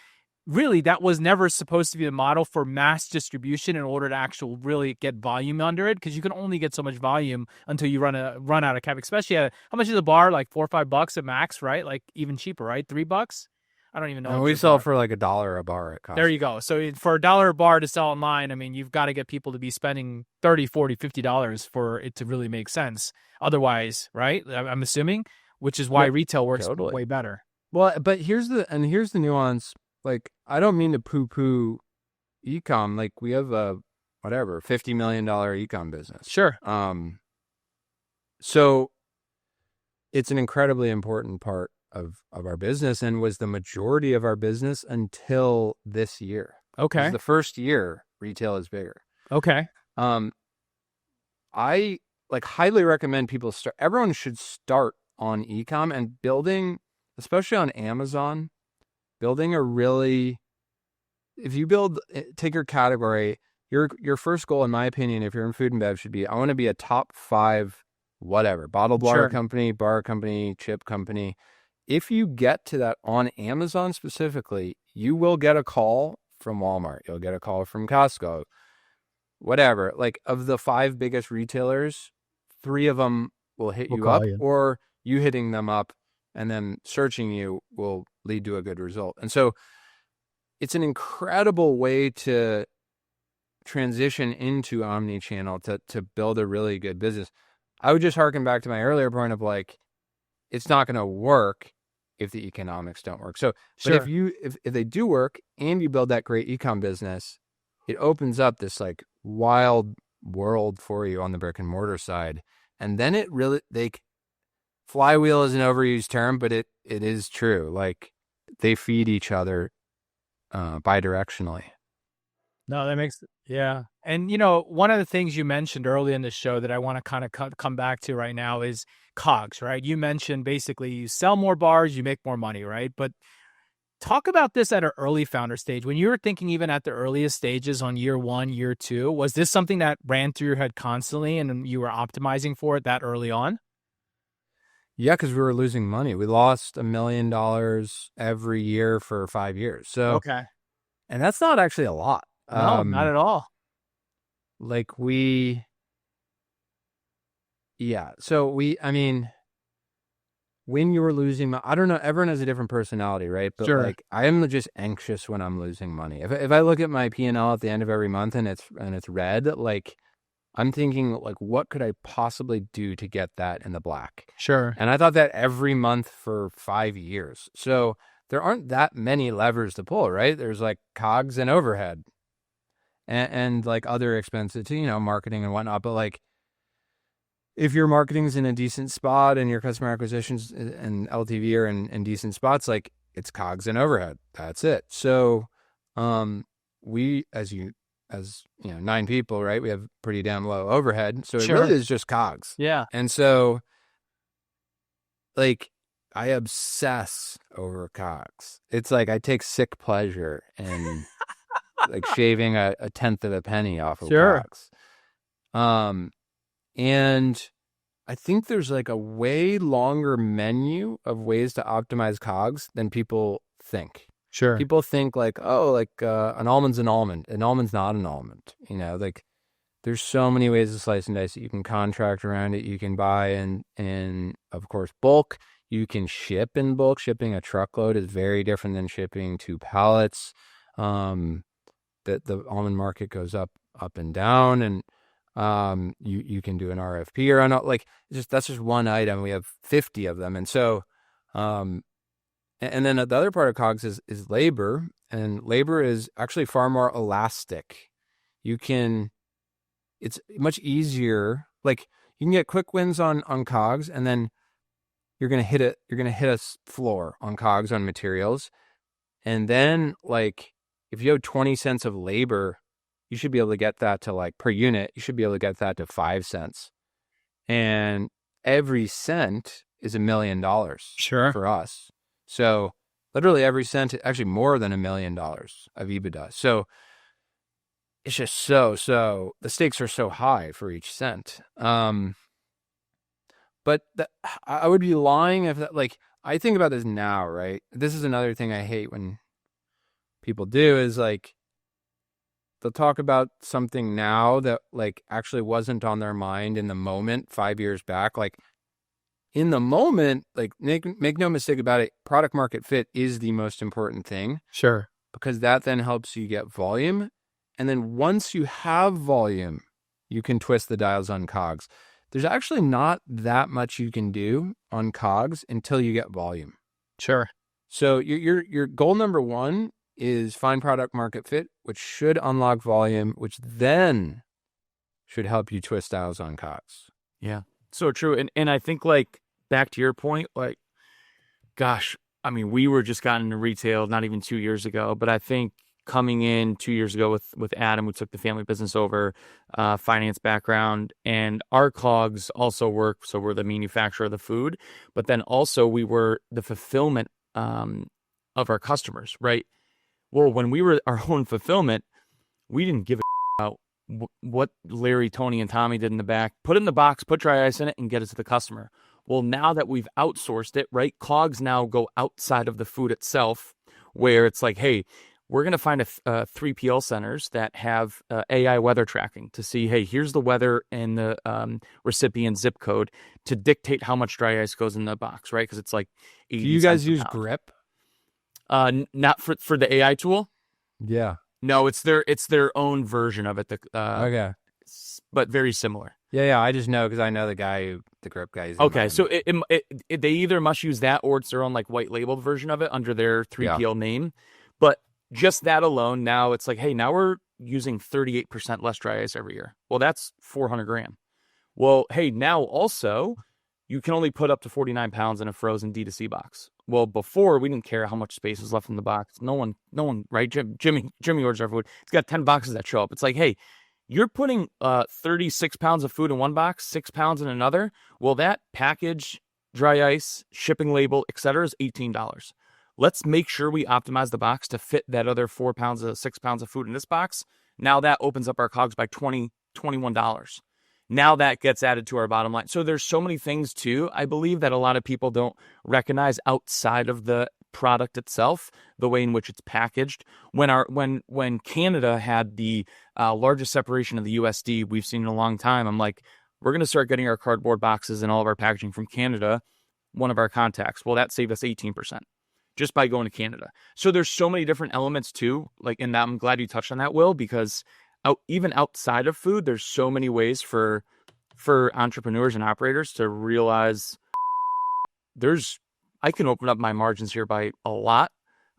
really that was never supposed to be the model for mass distribution in order to actually really get volume under it, because you can only get so much volume until you run out of cap, especially at, how much is a bar, like $4 or $5 at max, right? Like even cheaper, right? $3. I don't even know. And what we your sell bar- for like $1 a bar at Costco. There you go. So for $1 a bar to sell online, I mean, you've got to get people to be spending $30, $40, $50 for it to really make sense. Otherwise, right? I'm assuming, which is why Yep, retail works totally. way better. Well, but here's the nuance. Like, I don't mean to poo-poo e-com. Like, we have a $50 million e-com business. Sure. So it's an incredibly important part of our business, and was the majority of our business until this year. This Okay. is the first year retail is bigger. Okay. I highly recommend people start. Everyone should start on e-com and building, especially on Amazon, building a really, if you build, take your category, your first goal, in my opinion, if you're in food and bev, should be, I want to be a top 5, whatever, bottled water Sure. company, bar company, chip company. If you get to that on Amazon specifically, you will get a call from Walmart. You'll get a call from Costco, whatever. Like, of the 5 biggest retailers, 3 of them will hit Will you call up, you. or you hitting them up and then searching you will lead to a good result. And so it's an incredible way to transition into omni-channel to build a really good business. I would just harken back to my earlier point of like, it's not going to work if the economics don't work. So, Sure. but if they do work and you build that great e-com business, it opens up this like wild world for you on the brick and mortar side. And then it really, flywheel is an overused term, but it is true. Like, they feed each other bidirectionally. No, that makes, yeah. And, one of the things you mentioned early in the show that I want to kind of come back to right now is COGS, right? You mentioned basically you sell more bars, you make more money, right? But talk about this at an early founder stage. When you were thinking even at the earliest stages on year 1, year 2, was this something that ran through your head constantly and you were optimizing for it that early on? Yeah, because we were losing money. We lost $1 million every year for 5 years. So, Okay. and that's not actually a lot. No, not at all. I mean, when you were losing, I don't know, everyone has a different personality, right? But Sure. like, I am just anxious when I'm losing money. If I look at my P&L at the end of every month and it's red, like, I'm thinking like, what could I possibly do to get that in the black? Sure. And I thought that every month for 5 years. So there aren't that many levers to pull, right? There's like COGS and overhead and like other expenses, marketing and whatnot. But like, if your marketing's in a decent spot and your customer acquisitions and LTV are in decent spots, like, it's COGS and overhead. That's it. So, we, as 9 people, right? We have pretty damn low overhead. So it Sure. really is just COGS. Yeah. And so, like, I obsess over COGS. It's like I take sick pleasure in like shaving a 1/10 of a penny off of Sure. COGS. And I think there's like a way longer menu of ways to optimize COGS than people think. Sure. People think like, oh, like an almond's an almond. An almond's not an almond. Like, there's so many ways to slice and dice it. You can contract around it. You can buy in of course, bulk. You can ship in bulk. Shipping a truckload is very different than shipping 2 pallets. The almond market goes up and down, and you can do an RFP or not. Like, that's just one item. We have 50 of them, and so and then the other part of COGS is labor, and labor is actually far more elastic. It's much easier. Like, you can get quick wins on COGS, and then you're gonna hit a floor on COGS on materials, and then like, if you have 20 cents of labor, you should be able to get that to, like, per unit, you should be able to get that to 5 cents. And every cent is $1 million Sure. for us. So literally every cent, actually more than $1 million of EBITDA. So it's just so the stakes are so high for each cent. But I would be lying if that, like, I think about this now, right? This is another thing I hate when people do, is like, they'll talk about something now that like actually wasn't on their mind in the moment 5 years back. Like, in the moment, like make no mistake about it, product market fit is the most important thing, Sure. because that then helps you get volume. And then once you have volume, you can twist the dials on COGS. There's actually not that much you can do on COGS until you get volume. Sure. So your goal number one is find product market fit, which should unlock volume, which then should help you twist dials on COGS. Yeah, so true. And I think, like, back to your point, like, gosh, I mean, we were just gotten into retail not even 2 years ago, but I think coming in 2 years ago with Adam, who took the family business over, finance background, and our COGS also work. So we're the manufacturer of the food, but then also we were the fulfillment of our customers, right? Well, when we were our own fulfillment, we didn't give a about what Larry, Tony, and Tommy did in the back. Put it in the box, put dry ice in it, and get it to the customer. Well, now that we've outsourced it, right, COGS now go outside of the food itself, where it's like, hey, we're going to find 3PL centers that have AI weather tracking to see, hey, here's the weather and the recipient zip code to dictate how much dry ice goes in the box, right? Because it's like 80 Do you guys cents a use pound. Grip? Not for the AI tool. Yeah. No, it's their own version of it. Okay. But very similar. Yeah. I just know because I know the Grip guy. Is in Okay, mine. so they either must use that or it's their own like white labeled version of it under their 3PL name. But just that alone, now it's like, hey, now we're using 38% less dry ice every year. Well, that's 400 grand. Well, hey, now also you can only put up to 49 pounds in a frozen D2C box. Well, before we didn't care how much space was left in the box. No one, right? Jimmy orders our food. He's got 10 boxes that show up. It's like, hey, you're putting 36 pounds of food in one box, 6 pounds in another. Well, that package, dry ice, shipping label, etc., is $18. Let's make sure we optimize the box to fit that other 4 pounds of 6 pounds of food in this box. Now that opens up our COGS by $21. Now that gets added to our bottom line. So there's so many things too, I believe, that a lot of people don't recognize outside of the product itself, the way in which it's packaged. When Canada had the largest separation of the USD we've seen in a long time, I'm like, we're going to start getting our cardboard boxes and all of our packaging from Canada. One of our contacts, well, that saved us 18% just by going to Canada. So there's so many different elements too. Like, in that, I'm glad you touched on that, Will, because even outside of food, there's so many ways for entrepreneurs and operators to realize I can open up my margins here by a lot,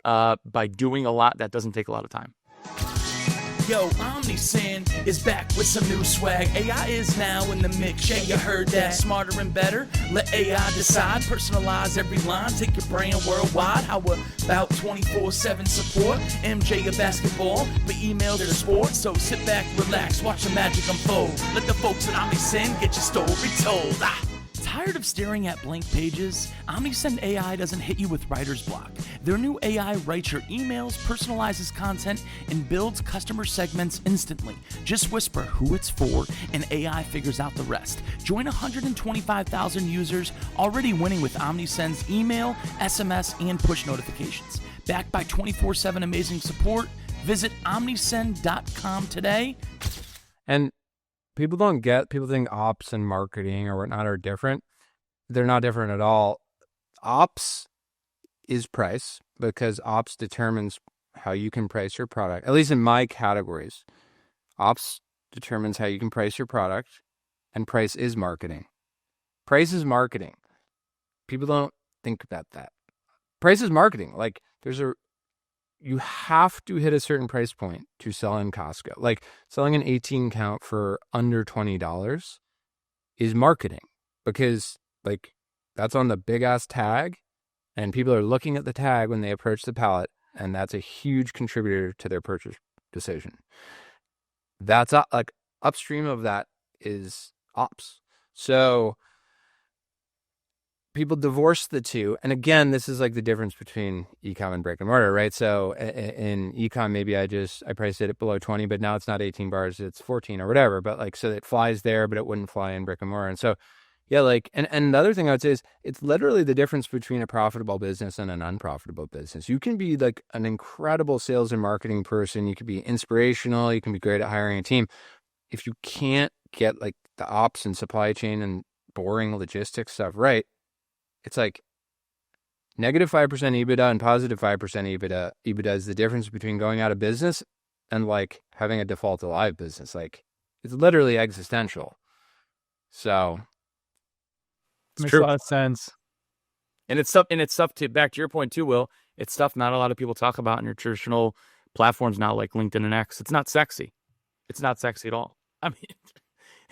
by doing a lot that doesn't take a lot of time. Yo, OmniSend is back with some new swag. AI is now in the mix. Yeah, you heard that. Smarter and better. Let AI decide. Personalize every line. Take your brand worldwide. How about 24/7 support? MJ of basketball, but email to sports. So sit back, relax, watch the magic unfold. Let the folks at OmniSend get your story told. Tired of staring at blank pages? OmniSend AI doesn't hit you with writer's block. Their new AI writes your emails, personalizes content, and builds customer segments instantly. Just whisper who it's for, and AI figures out the rest. Join 125,000 users already winning with OmniSend's email, SMS, and push notifications. Backed by 24/7 amazing support, visit omnisend.com today. And people think ops and marketing or whatnot are different. They're not different at all. Ops is price, because ops determines how you can price your product. At least in my categories, ops determines how you can price your product, and price is marketing. Price is marketing. People don't think about that. Price is marketing. Like, you have to hit a certain price point to sell in Costco. Like, selling an 18 count for under $20 is marketing, because like that's on the big ass tag, and people are looking at the tag when they approach the pallet, and that's a huge contributor to their purchase decision. That's like upstream of that is ops. So people divorce the two. And again, this is like the difference between e-com and brick and mortar, right? So in e-com, maybe I priced it at below 20, but now it's not 18 bars, it's 14 or whatever. But like, so it flies there, but it wouldn't fly in brick and mortar. And so, yeah, like, and the other thing I would say is it's literally the difference between a profitable business and an unprofitable business. You can be like an incredible sales and marketing person. You can be inspirational. You can be great at hiring a team. If you can't get like the ops and supply chain and boring logistics stuff right, it's like negative 5% EBITDA and positive 5% EBITDA. EBITDA is the difference between going out of business and like having a default alive business. Like it's literally existential. So Makes true. a lot of sense. And it's stuff to back to your point too, Will. It's stuff not a lot of people talk about in your traditional platforms now, like LinkedIn and X. It's not sexy. It's not sexy at all. I mean,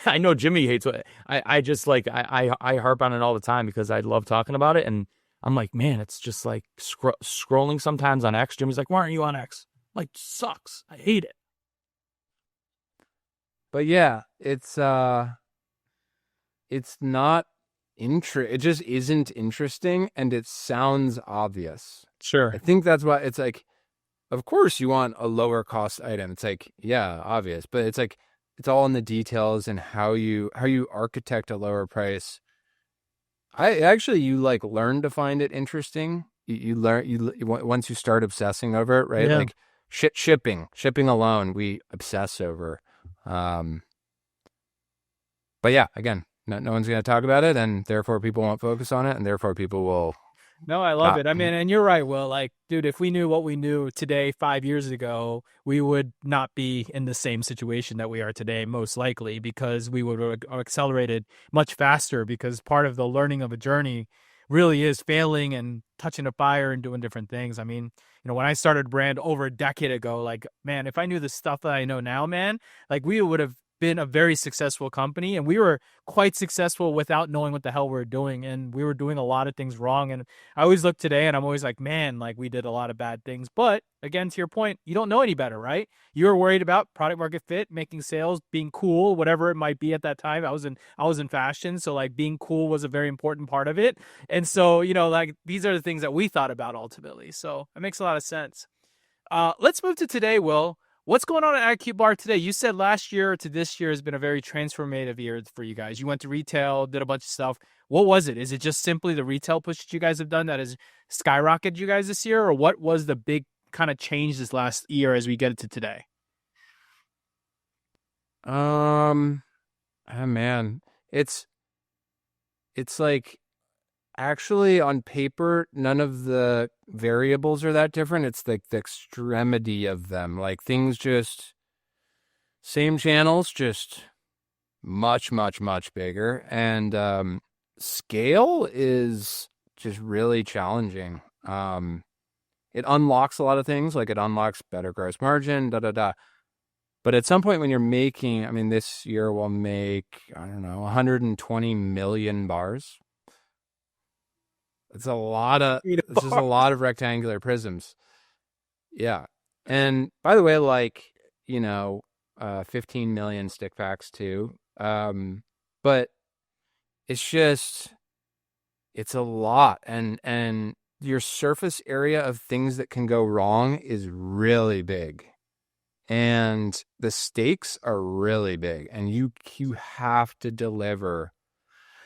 I know Jimmy hates it. I just like I harp on it all the time because I love talking about it, and I'm like, man, it's just like scrolling sometimes on X. Jimmy's like, why aren't you on X? I'm like, sucks. I hate it. but yeah, it's not it just isn't interesting, and it sounds obvious. Sure. I think that's why it's like, of course you want a lower cost item. It's like, yeah, obvious, but it's like it's all in the details and how you architect a lower price. You like learn to find it interesting. You learn once you start obsessing over it, right? Yeah. Like shipping alone, we obsess over. But yeah, again, no one's going to talk about it, and therefore people won't focus on it, and therefore people will. No, I love it. I mean, and you're right, Will. Like, dude, if we knew what we knew today 5 years ago, we would not be in the same situation that we are today, most likely, because we would have accelerated much faster, because part of the learning of a journey really is failing and touching a fire and doing different things. I mean, when I started brand over a decade ago, like, man, if I knew the stuff that I know now, man, like we would have been a very successful company, and we were quite successful without knowing what the hell we were doing, and we were doing a lot of things wrong. And I always look today and I'm always like, man, like we did a lot of bad things. But again, to your point, you don't know any better, right? You were worried about product market fit, making sales, being cool, whatever it might be at that time. I was in fashion, so like being cool was a very important part of it. And so, like these are the things that we thought about ultimately. So it makes a lot of sense. Let's move to today, Will. What's going on at IQ Bar today? You said last year to this year has been a very transformative year for you guys. You went to retail, did a bunch of stuff. What was it? Is it just simply the retail push that you guys have done that has skyrocketed you guys this year? Or what was the big kind of change this last year as we get to today? Oh man, it's like, actually, on paper, none of the variables are that different. It's like the extremity of them. Like things just, same channels, just much, much, much bigger. And scale is just really challenging. It unlocks a lot of things, like it unlocks better gross margin, But at some point when you're making, I mean, this year we'll make, I don't know, 120 million bars. It's a lot of, it's just a lot of rectangular prisms. Yeah. And by the way, like, 15 million stick packs too. But it's a lot. And your surface area of things that can go wrong is really big. And the stakes are really big. And you have to deliver.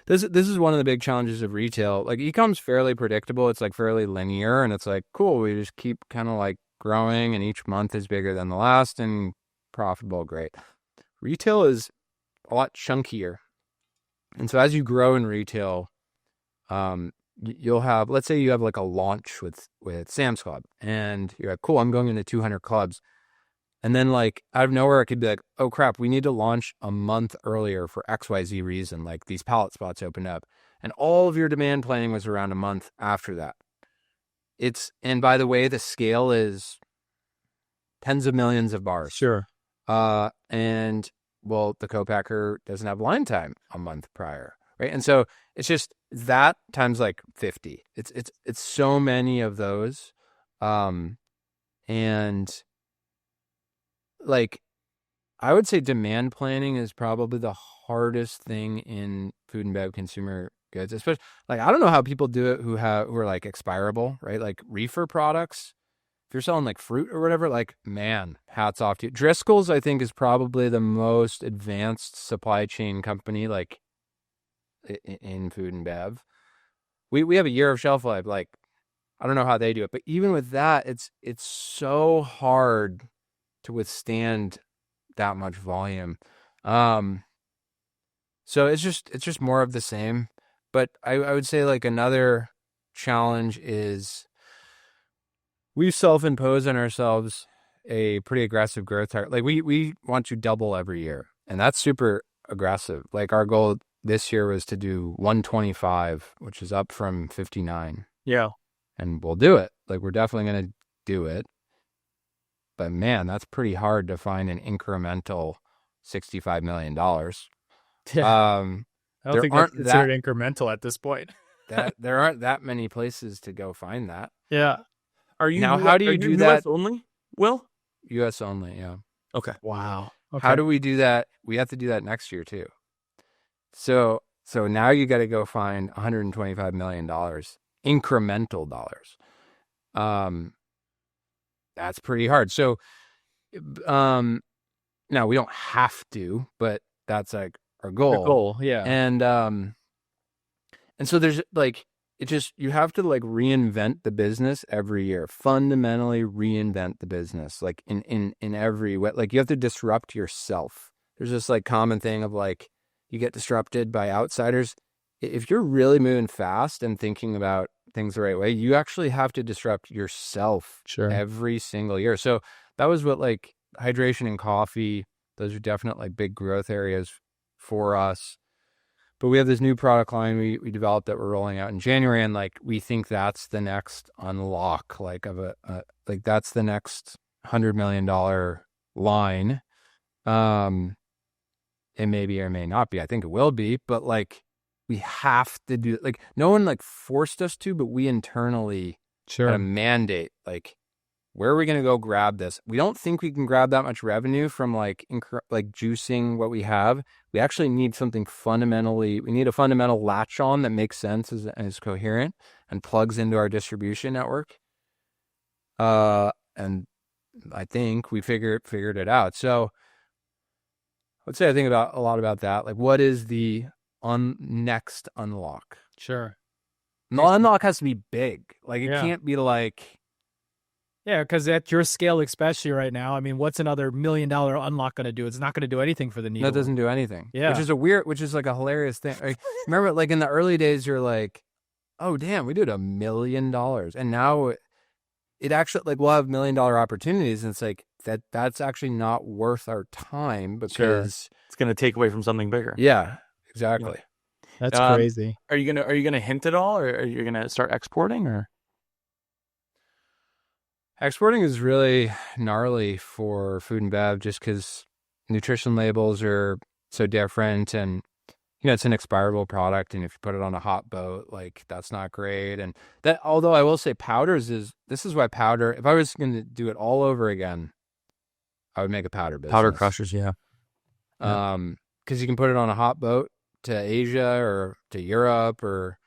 This is one of the big challenges of retail. Like e-com's fairly predictable. It's like fairly linear, and it's like, cool, we just keep kind of like growing, and each month is bigger than the last and profitable. Great. Retail is a lot chunkier. And so as you grow in retail, you'll have, let's say you have like a launch with Sam's Club, and you're like, cool, I'm going into 200 clubs. And then like out of nowhere, it could be like, oh crap, we need to launch a month earlier for XYZ reason. Like these pallet spots opened up, and all of your demand planning was around a month after that. And by the way, the scale is tens of millions of bars. Sure. And well, the co-packer doesn't have line time a month prior. Right. And so it's just that times like 50. It's so many of those. And like, I would say demand planning is probably the hardest thing in food and bev consumer goods, especially like, I don't know how people do it who are like expirable, right? Like reefer products. If you're selling like fruit or whatever, like, man, hats off to you. Driscoll's, I think, is probably the most advanced supply chain company like in food and bev. We have a year of shelf life. Like, I don't know how they do it, but even with that, it's so hard to withstand that much volume. So it's just more of the same. But I would say like another challenge is we self-impose on ourselves a pretty aggressive growth target. Like we want to double every year, and that's super aggressive. Like our goal this year was to do 125, which is up from 59. Yeah. And we'll do it. Like we're definitely going to do it. But man, that's pretty hard to find an incremental $65 million. Yeah. I don't think that's considered incremental at this point. There aren't that many places to go find that. Yeah. Are you now? How do you do that? US only? Will? U.S. only. Yeah. Okay. Wow. Okay. How do we do that? We have to do that next year too. So now you got to go find $125 million incremental dollars. That's pretty hard. So, now we don't have to, but that's like our goal. The goal, yeah. And so there's like, you have to like reinvent the business every year, fundamentally reinvent the business, like in every way. Like you have to disrupt yourself. There's this like common thing of like, you get disrupted by outsiders. If you're really moving fast and thinking about things the right way, you actually have to disrupt yourself every single year. So that was what like hydration and coffee, those are definitely like big growth areas for us. But we have this new product line we developed that we're rolling out in January, and like we think that's the next unlock, like of like that's the next $100 million line. It may be or may not be. I think it will be, but like we have to do, like no one like forced us to, but we internally had a mandate, like where are we going to go grab this? We don't think we can grab that much revenue from like juicing what we have. We actually need something we need a fundamental latch on that makes sense and is coherent and plugs into our distribution network. And I think we figured it out. So I would say I think a lot about that. Like what is the next unlock? Sure. And the unlock has to be big. Like it can't be like, yeah, because at your scale, especially right now, I mean, what's another $1 million unlock going to do? It's not going to do anything for the needle. That doesn't do anything. Yeah. Which is like a hilarious thing. Like, remember, like in the early days, you're like, oh, damn, we did $1 million. And now it actually, like, we'll have $1 million opportunities. And it's like, that's actually not worth our time because it's going to take away from something bigger. Yeah, exactly. That's crazy. Are you gonna hint at all, or are you gonna start exporting, or? Exporting is really gnarly for food and bev just because nutrition labels are so different, and it's an expirable product, and if you put it on a hot boat, like that's not great. And that, although I will say this is why powder, if I was going to do it all over again, I would make a powder business. Powder crushers, yeah. Because you can put it on a hot boat to Asia or to Europe or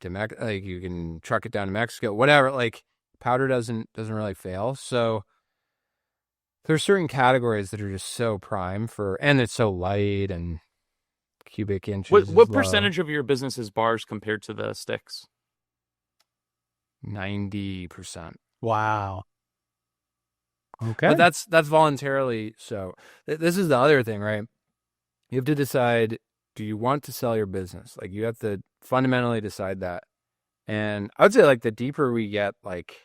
to like you can truck it down to Mexico, whatever. Like powder doesn't really fail. So there's certain categories that are just so prime and it's so light and cubic inches. What percentage of your business is bars compared to the sticks? 90%. Wow. Okay. But that's voluntarily. So this is the other thing, right? You have to decide, do you want to sell your business? Like you have to fundamentally decide that. And I would say like the deeper we get, like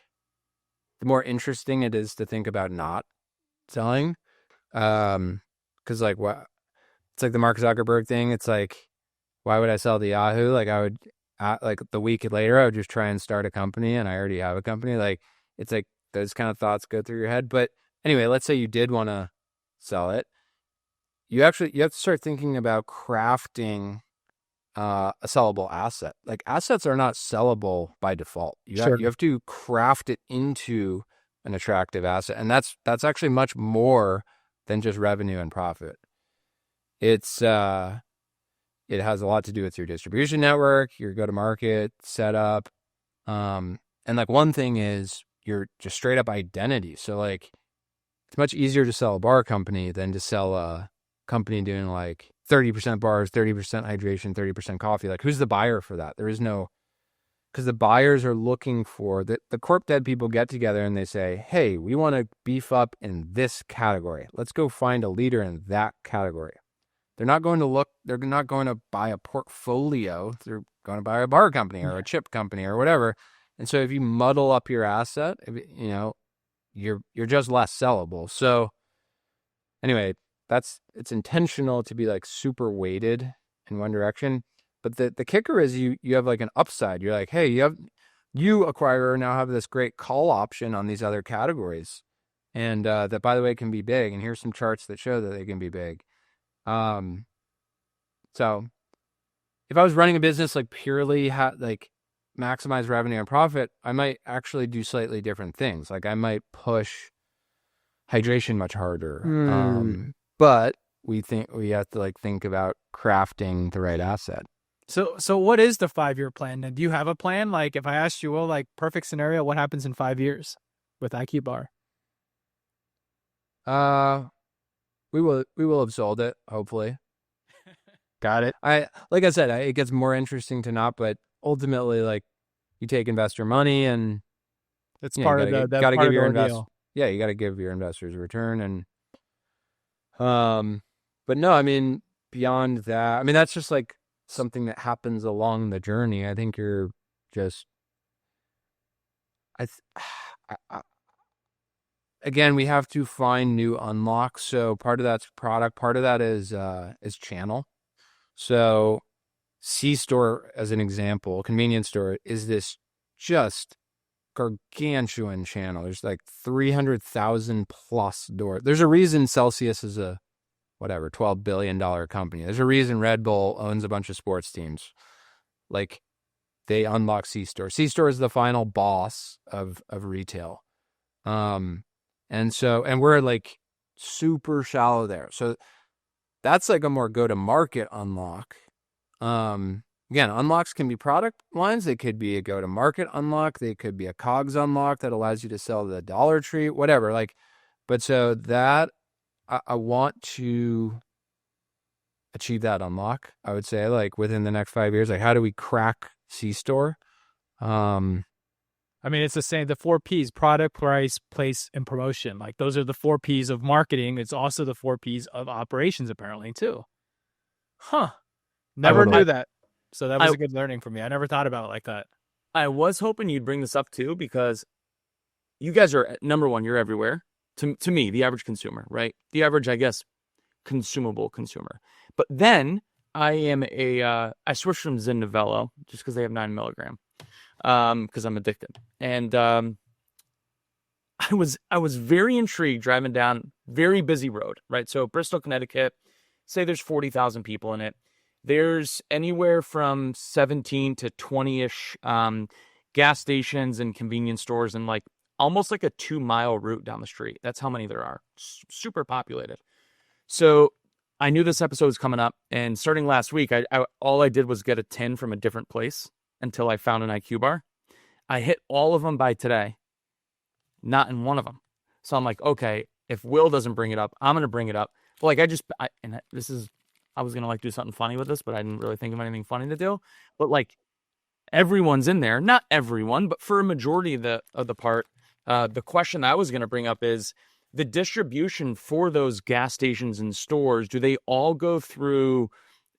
the more interesting it is to think about not selling. Cause like it's like the Mark Zuckerberg thing. It's like, why would I sell to Yahoo? Like I would, like the week later, I would just try and start a company and I already have a company. Like it's like those kind of thoughts go through your head. But anyway, let's say you did want to sell it. You have to start thinking about crafting a sellable asset. Like assets are not sellable by default. You have to craft it into an attractive asset, and that's actually much more than just revenue and profit. It has a lot to do with your distribution network, your go-to-market setup, and like one thing is your just straight up identity. So like it's much easier to sell a bar company than to sell a company doing like 30% bars, 30% hydration, 30% coffee. Like who's the buyer for that? There is no, because the buyers are looking for the corp dev people get together and they say, hey, we want to beef up in this category. Let's go find a leader in that category. they're not going to buy a portfolio. They're going to buy a bar company or a chip company or whatever. And so if you muddle up your asset, you're just less sellable. So anyway, it's intentional to be like super weighted in one direction. But the kicker is you have like an upside. You're like, hey, you acquirer now have this great call option on these other categories. And that, by the way, can be big. And here's some charts that show that they can be big. So if I was running a business like purely like maximize revenue and profit, I might actually do slightly different things. Like I might push hydration much harder. But we have to like think about crafting the right asset. So what is the 5-year plan? And do you have a plan? Like if I asked you, well, like perfect scenario, what happens in 5 years with IQ Bar? We will have sold it, hopefully. Got it. Like I said, it gets more interesting to not, but ultimately, like you take investor money and it's part of the got to give your investors. Yeah, you got to give your investors a return, and but no, I mean beyond that, I mean that's just like something that happens along the journey. I think you're just, again, we have to find new unlocks. So part of that's product, part of that is channel. So C-store, as an example, convenience store, is this just gargantuan channel. There's like 300,000 plus doors. There's a reason Celsius is a $12 billion company. There's a reason Red Bull owns a bunch of sports teams. Like they unlock C-store. C-store is the final boss of retail. And we're like super shallow there. So that's like a more go-to-market unlock. Again, unlocks can be product lines. They could be a go-to-market unlock. They could be a COGS unlock that allows you to sell the Dollar Tree, whatever. Like, but so that I want to achieve that unlock. I would say like within the next 5 years, like how do we crack C-store? I mean, it's the same, the 4 Ps, product, price, place, and promotion. Like those are the 4 Ps of marketing. It's also the 4 Ps of operations apparently too. Huh. Never knew that. So that was a good learning for me. I never thought about it like that. I was hoping you'd bring this up too, because you guys are, number one, you're everywhere. To me, the average consumer, right? The average, I guess, consumable consumer. But then I am I switched from Zyn to Velo just because they have 9 milligram. Because I'm addicted. And I was very intrigued driving down very busy road, right? So Bristol, Connecticut, say there's 40,000 people in it. There's anywhere from 17 to 20-ish gas stations and convenience stores, and like almost like a 2-mile route down the street. That's how many there are. Super populated. So I knew this episode was coming up, and starting last week, all I did was get a tin from a different place until I found an IQ bar. I hit all of them by today, not in one of them. So I'm like, okay, if Will doesn't bring it up, I'm going to bring it up. But like I was going to like do something funny with this, but I didn't really think of anything funny to do. But like everyone's in there, not everyone, but for a majority of the part, the question I was going to bring up is the distribution for those gas stations and stores. Do they all go through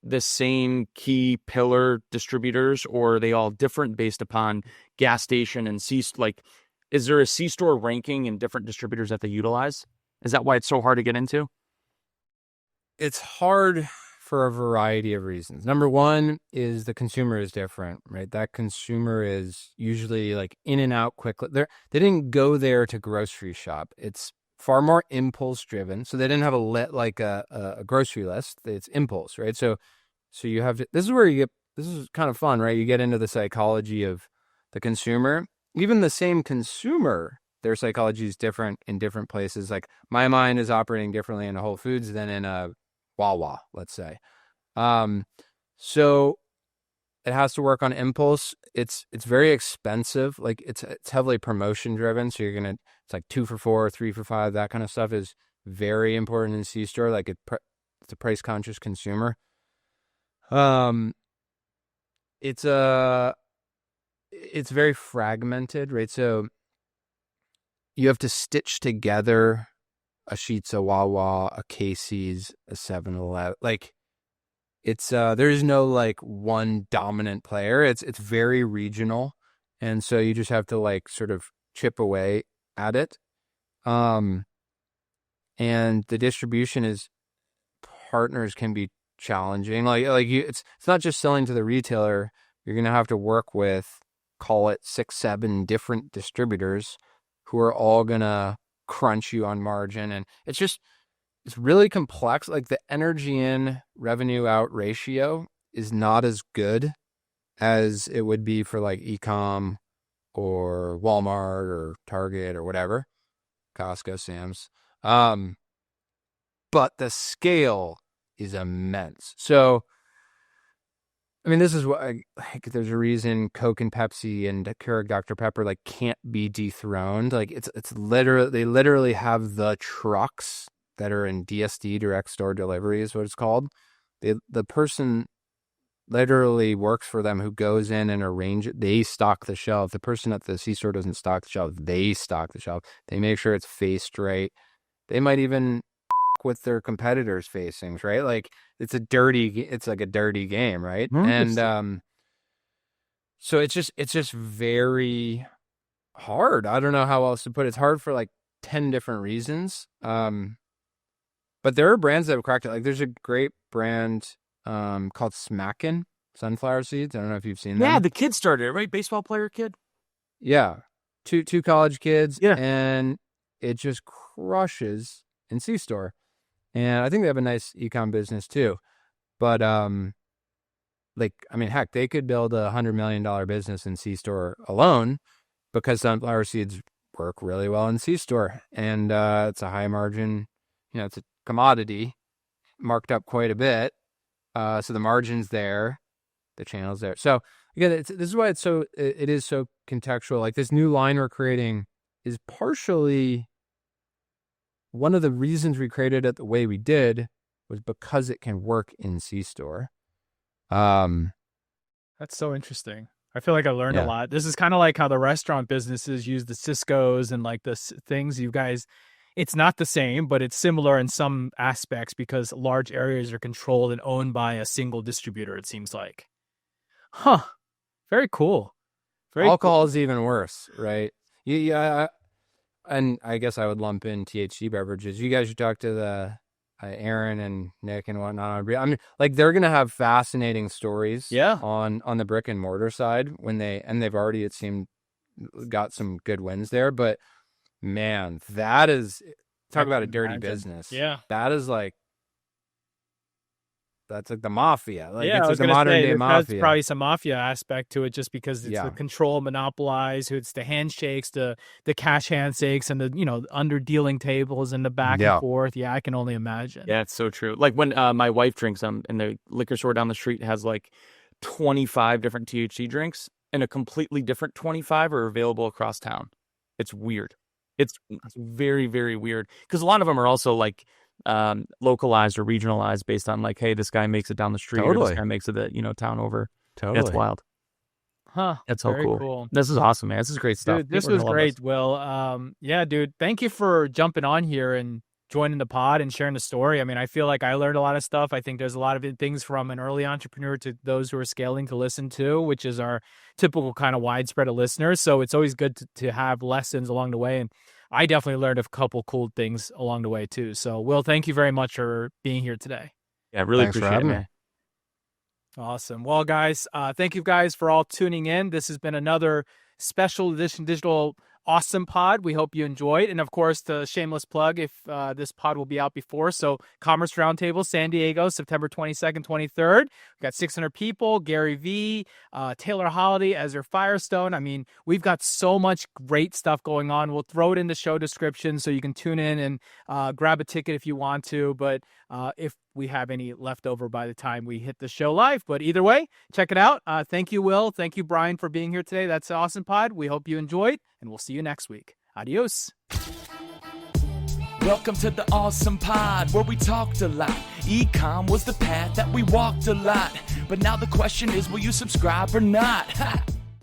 the same key pillar distributors, or are they all different based upon gas station and is there a C-store ranking in different distributors that they utilize? Is that why it's so hard to get into? It's hard for a variety of reasons. Number one is the consumer is different, right? That consumer is usually like in and out quickly. They didn't go there to grocery shop. It's far more impulse driven. So they didn't have a grocery list. It's impulse, right? So you have to, this is kind of fun, right? You get into the psychology of the consumer. Even the same consumer, their psychology is different in different places. Like my mind is operating differently in a Whole Foods than in a Wawa, let's say. So it has to work on impulse. It's very expensive. Like it's heavily promotion driven. So it's like 2 for $4, 3 for $5. That kind of stuff is very important in C-store. Like it's a price conscious consumer. It's very fragmented, right? So you have to stitch together a Sheetz, a Wawa, a Casey's, a 7-Eleven. Like it's there is no like one dominant player. It's very regional, and so you just have to like sort of chip away at it. And the distribution is partners can be challenging. It's not just selling to the retailer. You're gonna have to work with, call it 6-7 different distributors who are all gonna crunch you on margin, and it's really complex. Like the energy in, revenue out ratio is not as good as it would be for like e-com or Walmart or Target or whatever, Costco, Sam's. But the scale is immense. So, I mean, this is what there's a reason Coke and Pepsi and Keurig Dr. Pepper like can't be dethroned. Like it's literally, they literally have the trucks that are in DSD, direct store delivery is what it's called. The person literally works for them who goes in and arrange it. They stock the shelf. The person at the C-store doesn't stock the shelf. They stock the shelf. They make sure it's faced right. They might even with their competitors' facings, right? Like it's like a dirty game, right? And so it's just very hard. I don't know how else to put it. It's hard for like 10 different reasons. But there are brands that have cracked it. Like there's a great brand called Smackin' sunflower seeds. I don't know if you've seen them. Yeah, the kid started it, right? Baseball player kid. Yeah, two college kids. Yeah, and it just crushes in C-store. And I think they have a nice e-com business too. But like, I mean, heck, they could build a $100 million business in C-store alone because sunflower seeds work really well in C-store. And it's a high margin, it's a commodity marked up quite a bit. So the margin's there, the channel's there. So again, this is why it is so contextual. Like this new line we're creating is partially one of the reasons we created it the way we did was because it can work in C-store. That's so interesting. I feel like I learned a lot. This is kind of like how the restaurant businesses use the Cisco's and like the things you guys, it's not the same, but it's similar in some aspects because large areas are controlled and owned by a single distributor, it seems like. Huh. Very cool. Alcohol is even worse, right? Yeah. And I guess I would lump in THC beverages. You guys should talk to the Aaron and Nick and whatnot. I mean, like they're gonna have fascinating stories. Yeah. On the brick and mortar side they've already, it seemed, got some good wins there. But man, talk about a dirty business. Yeah. That's like the mafia. Like yeah, it's like the modern day mafia. There's probably some mafia aspect to it just because it's the control monopolized, it's the handshakes, the cash handshakes and the, under dealing tables and the back and forth. Yeah, I can only imagine. Yeah, it's so true. Like when my wife drinks and the liquor store down the street has like 25 different THC drinks and a completely different 25 are available across town. It's weird. It's very, very weird because a lot of them are also like localized or regionalized based on like, hey, this guy makes it down the street or this guy makes it town over. Totally. That's wild. Huh. That's so very cool. This is awesome, man. This is great stuff. Dude, this was great, Will. Yeah, dude, thank you for jumping on here and joining the pod and sharing the story. I mean, I feel like I learned a lot of stuff. I think there's a lot of things from an early entrepreneur to those who are scaling to listen to, which is our typical kind of widespread of listeners. So it's always good to have lessons along the way. And I definitely learned a couple cool things along the way too. So Will, thank you very much for being here today. Yeah, really appreciate it, man. Awesome. Well, guys, thank you guys for all tuning in. This has been another special edition digital awesome pod. We hope you enjoyed. And of course, the shameless plug, if this pod will be out before. So Commerce Roundtable, San Diego, September 22nd, 23rd. We've got 600 people, Gary V, Taylor Holiday, Ezra Firestone. I mean, we've got so much great stuff going on. We'll throw it in the show description so you can tune in and grab a ticket if you want to. But if we have any left over by the time we hit the show live. But either way, check it out. Thank you, Will. Thank you, Brian, for being here today. That's awesome pod. We hope you enjoyed, and we'll see you next week. Adios. Welcome to the awesome pod where we talked a lot. E-com was the path that we walked a lot. But now the question is, will you subscribe or not?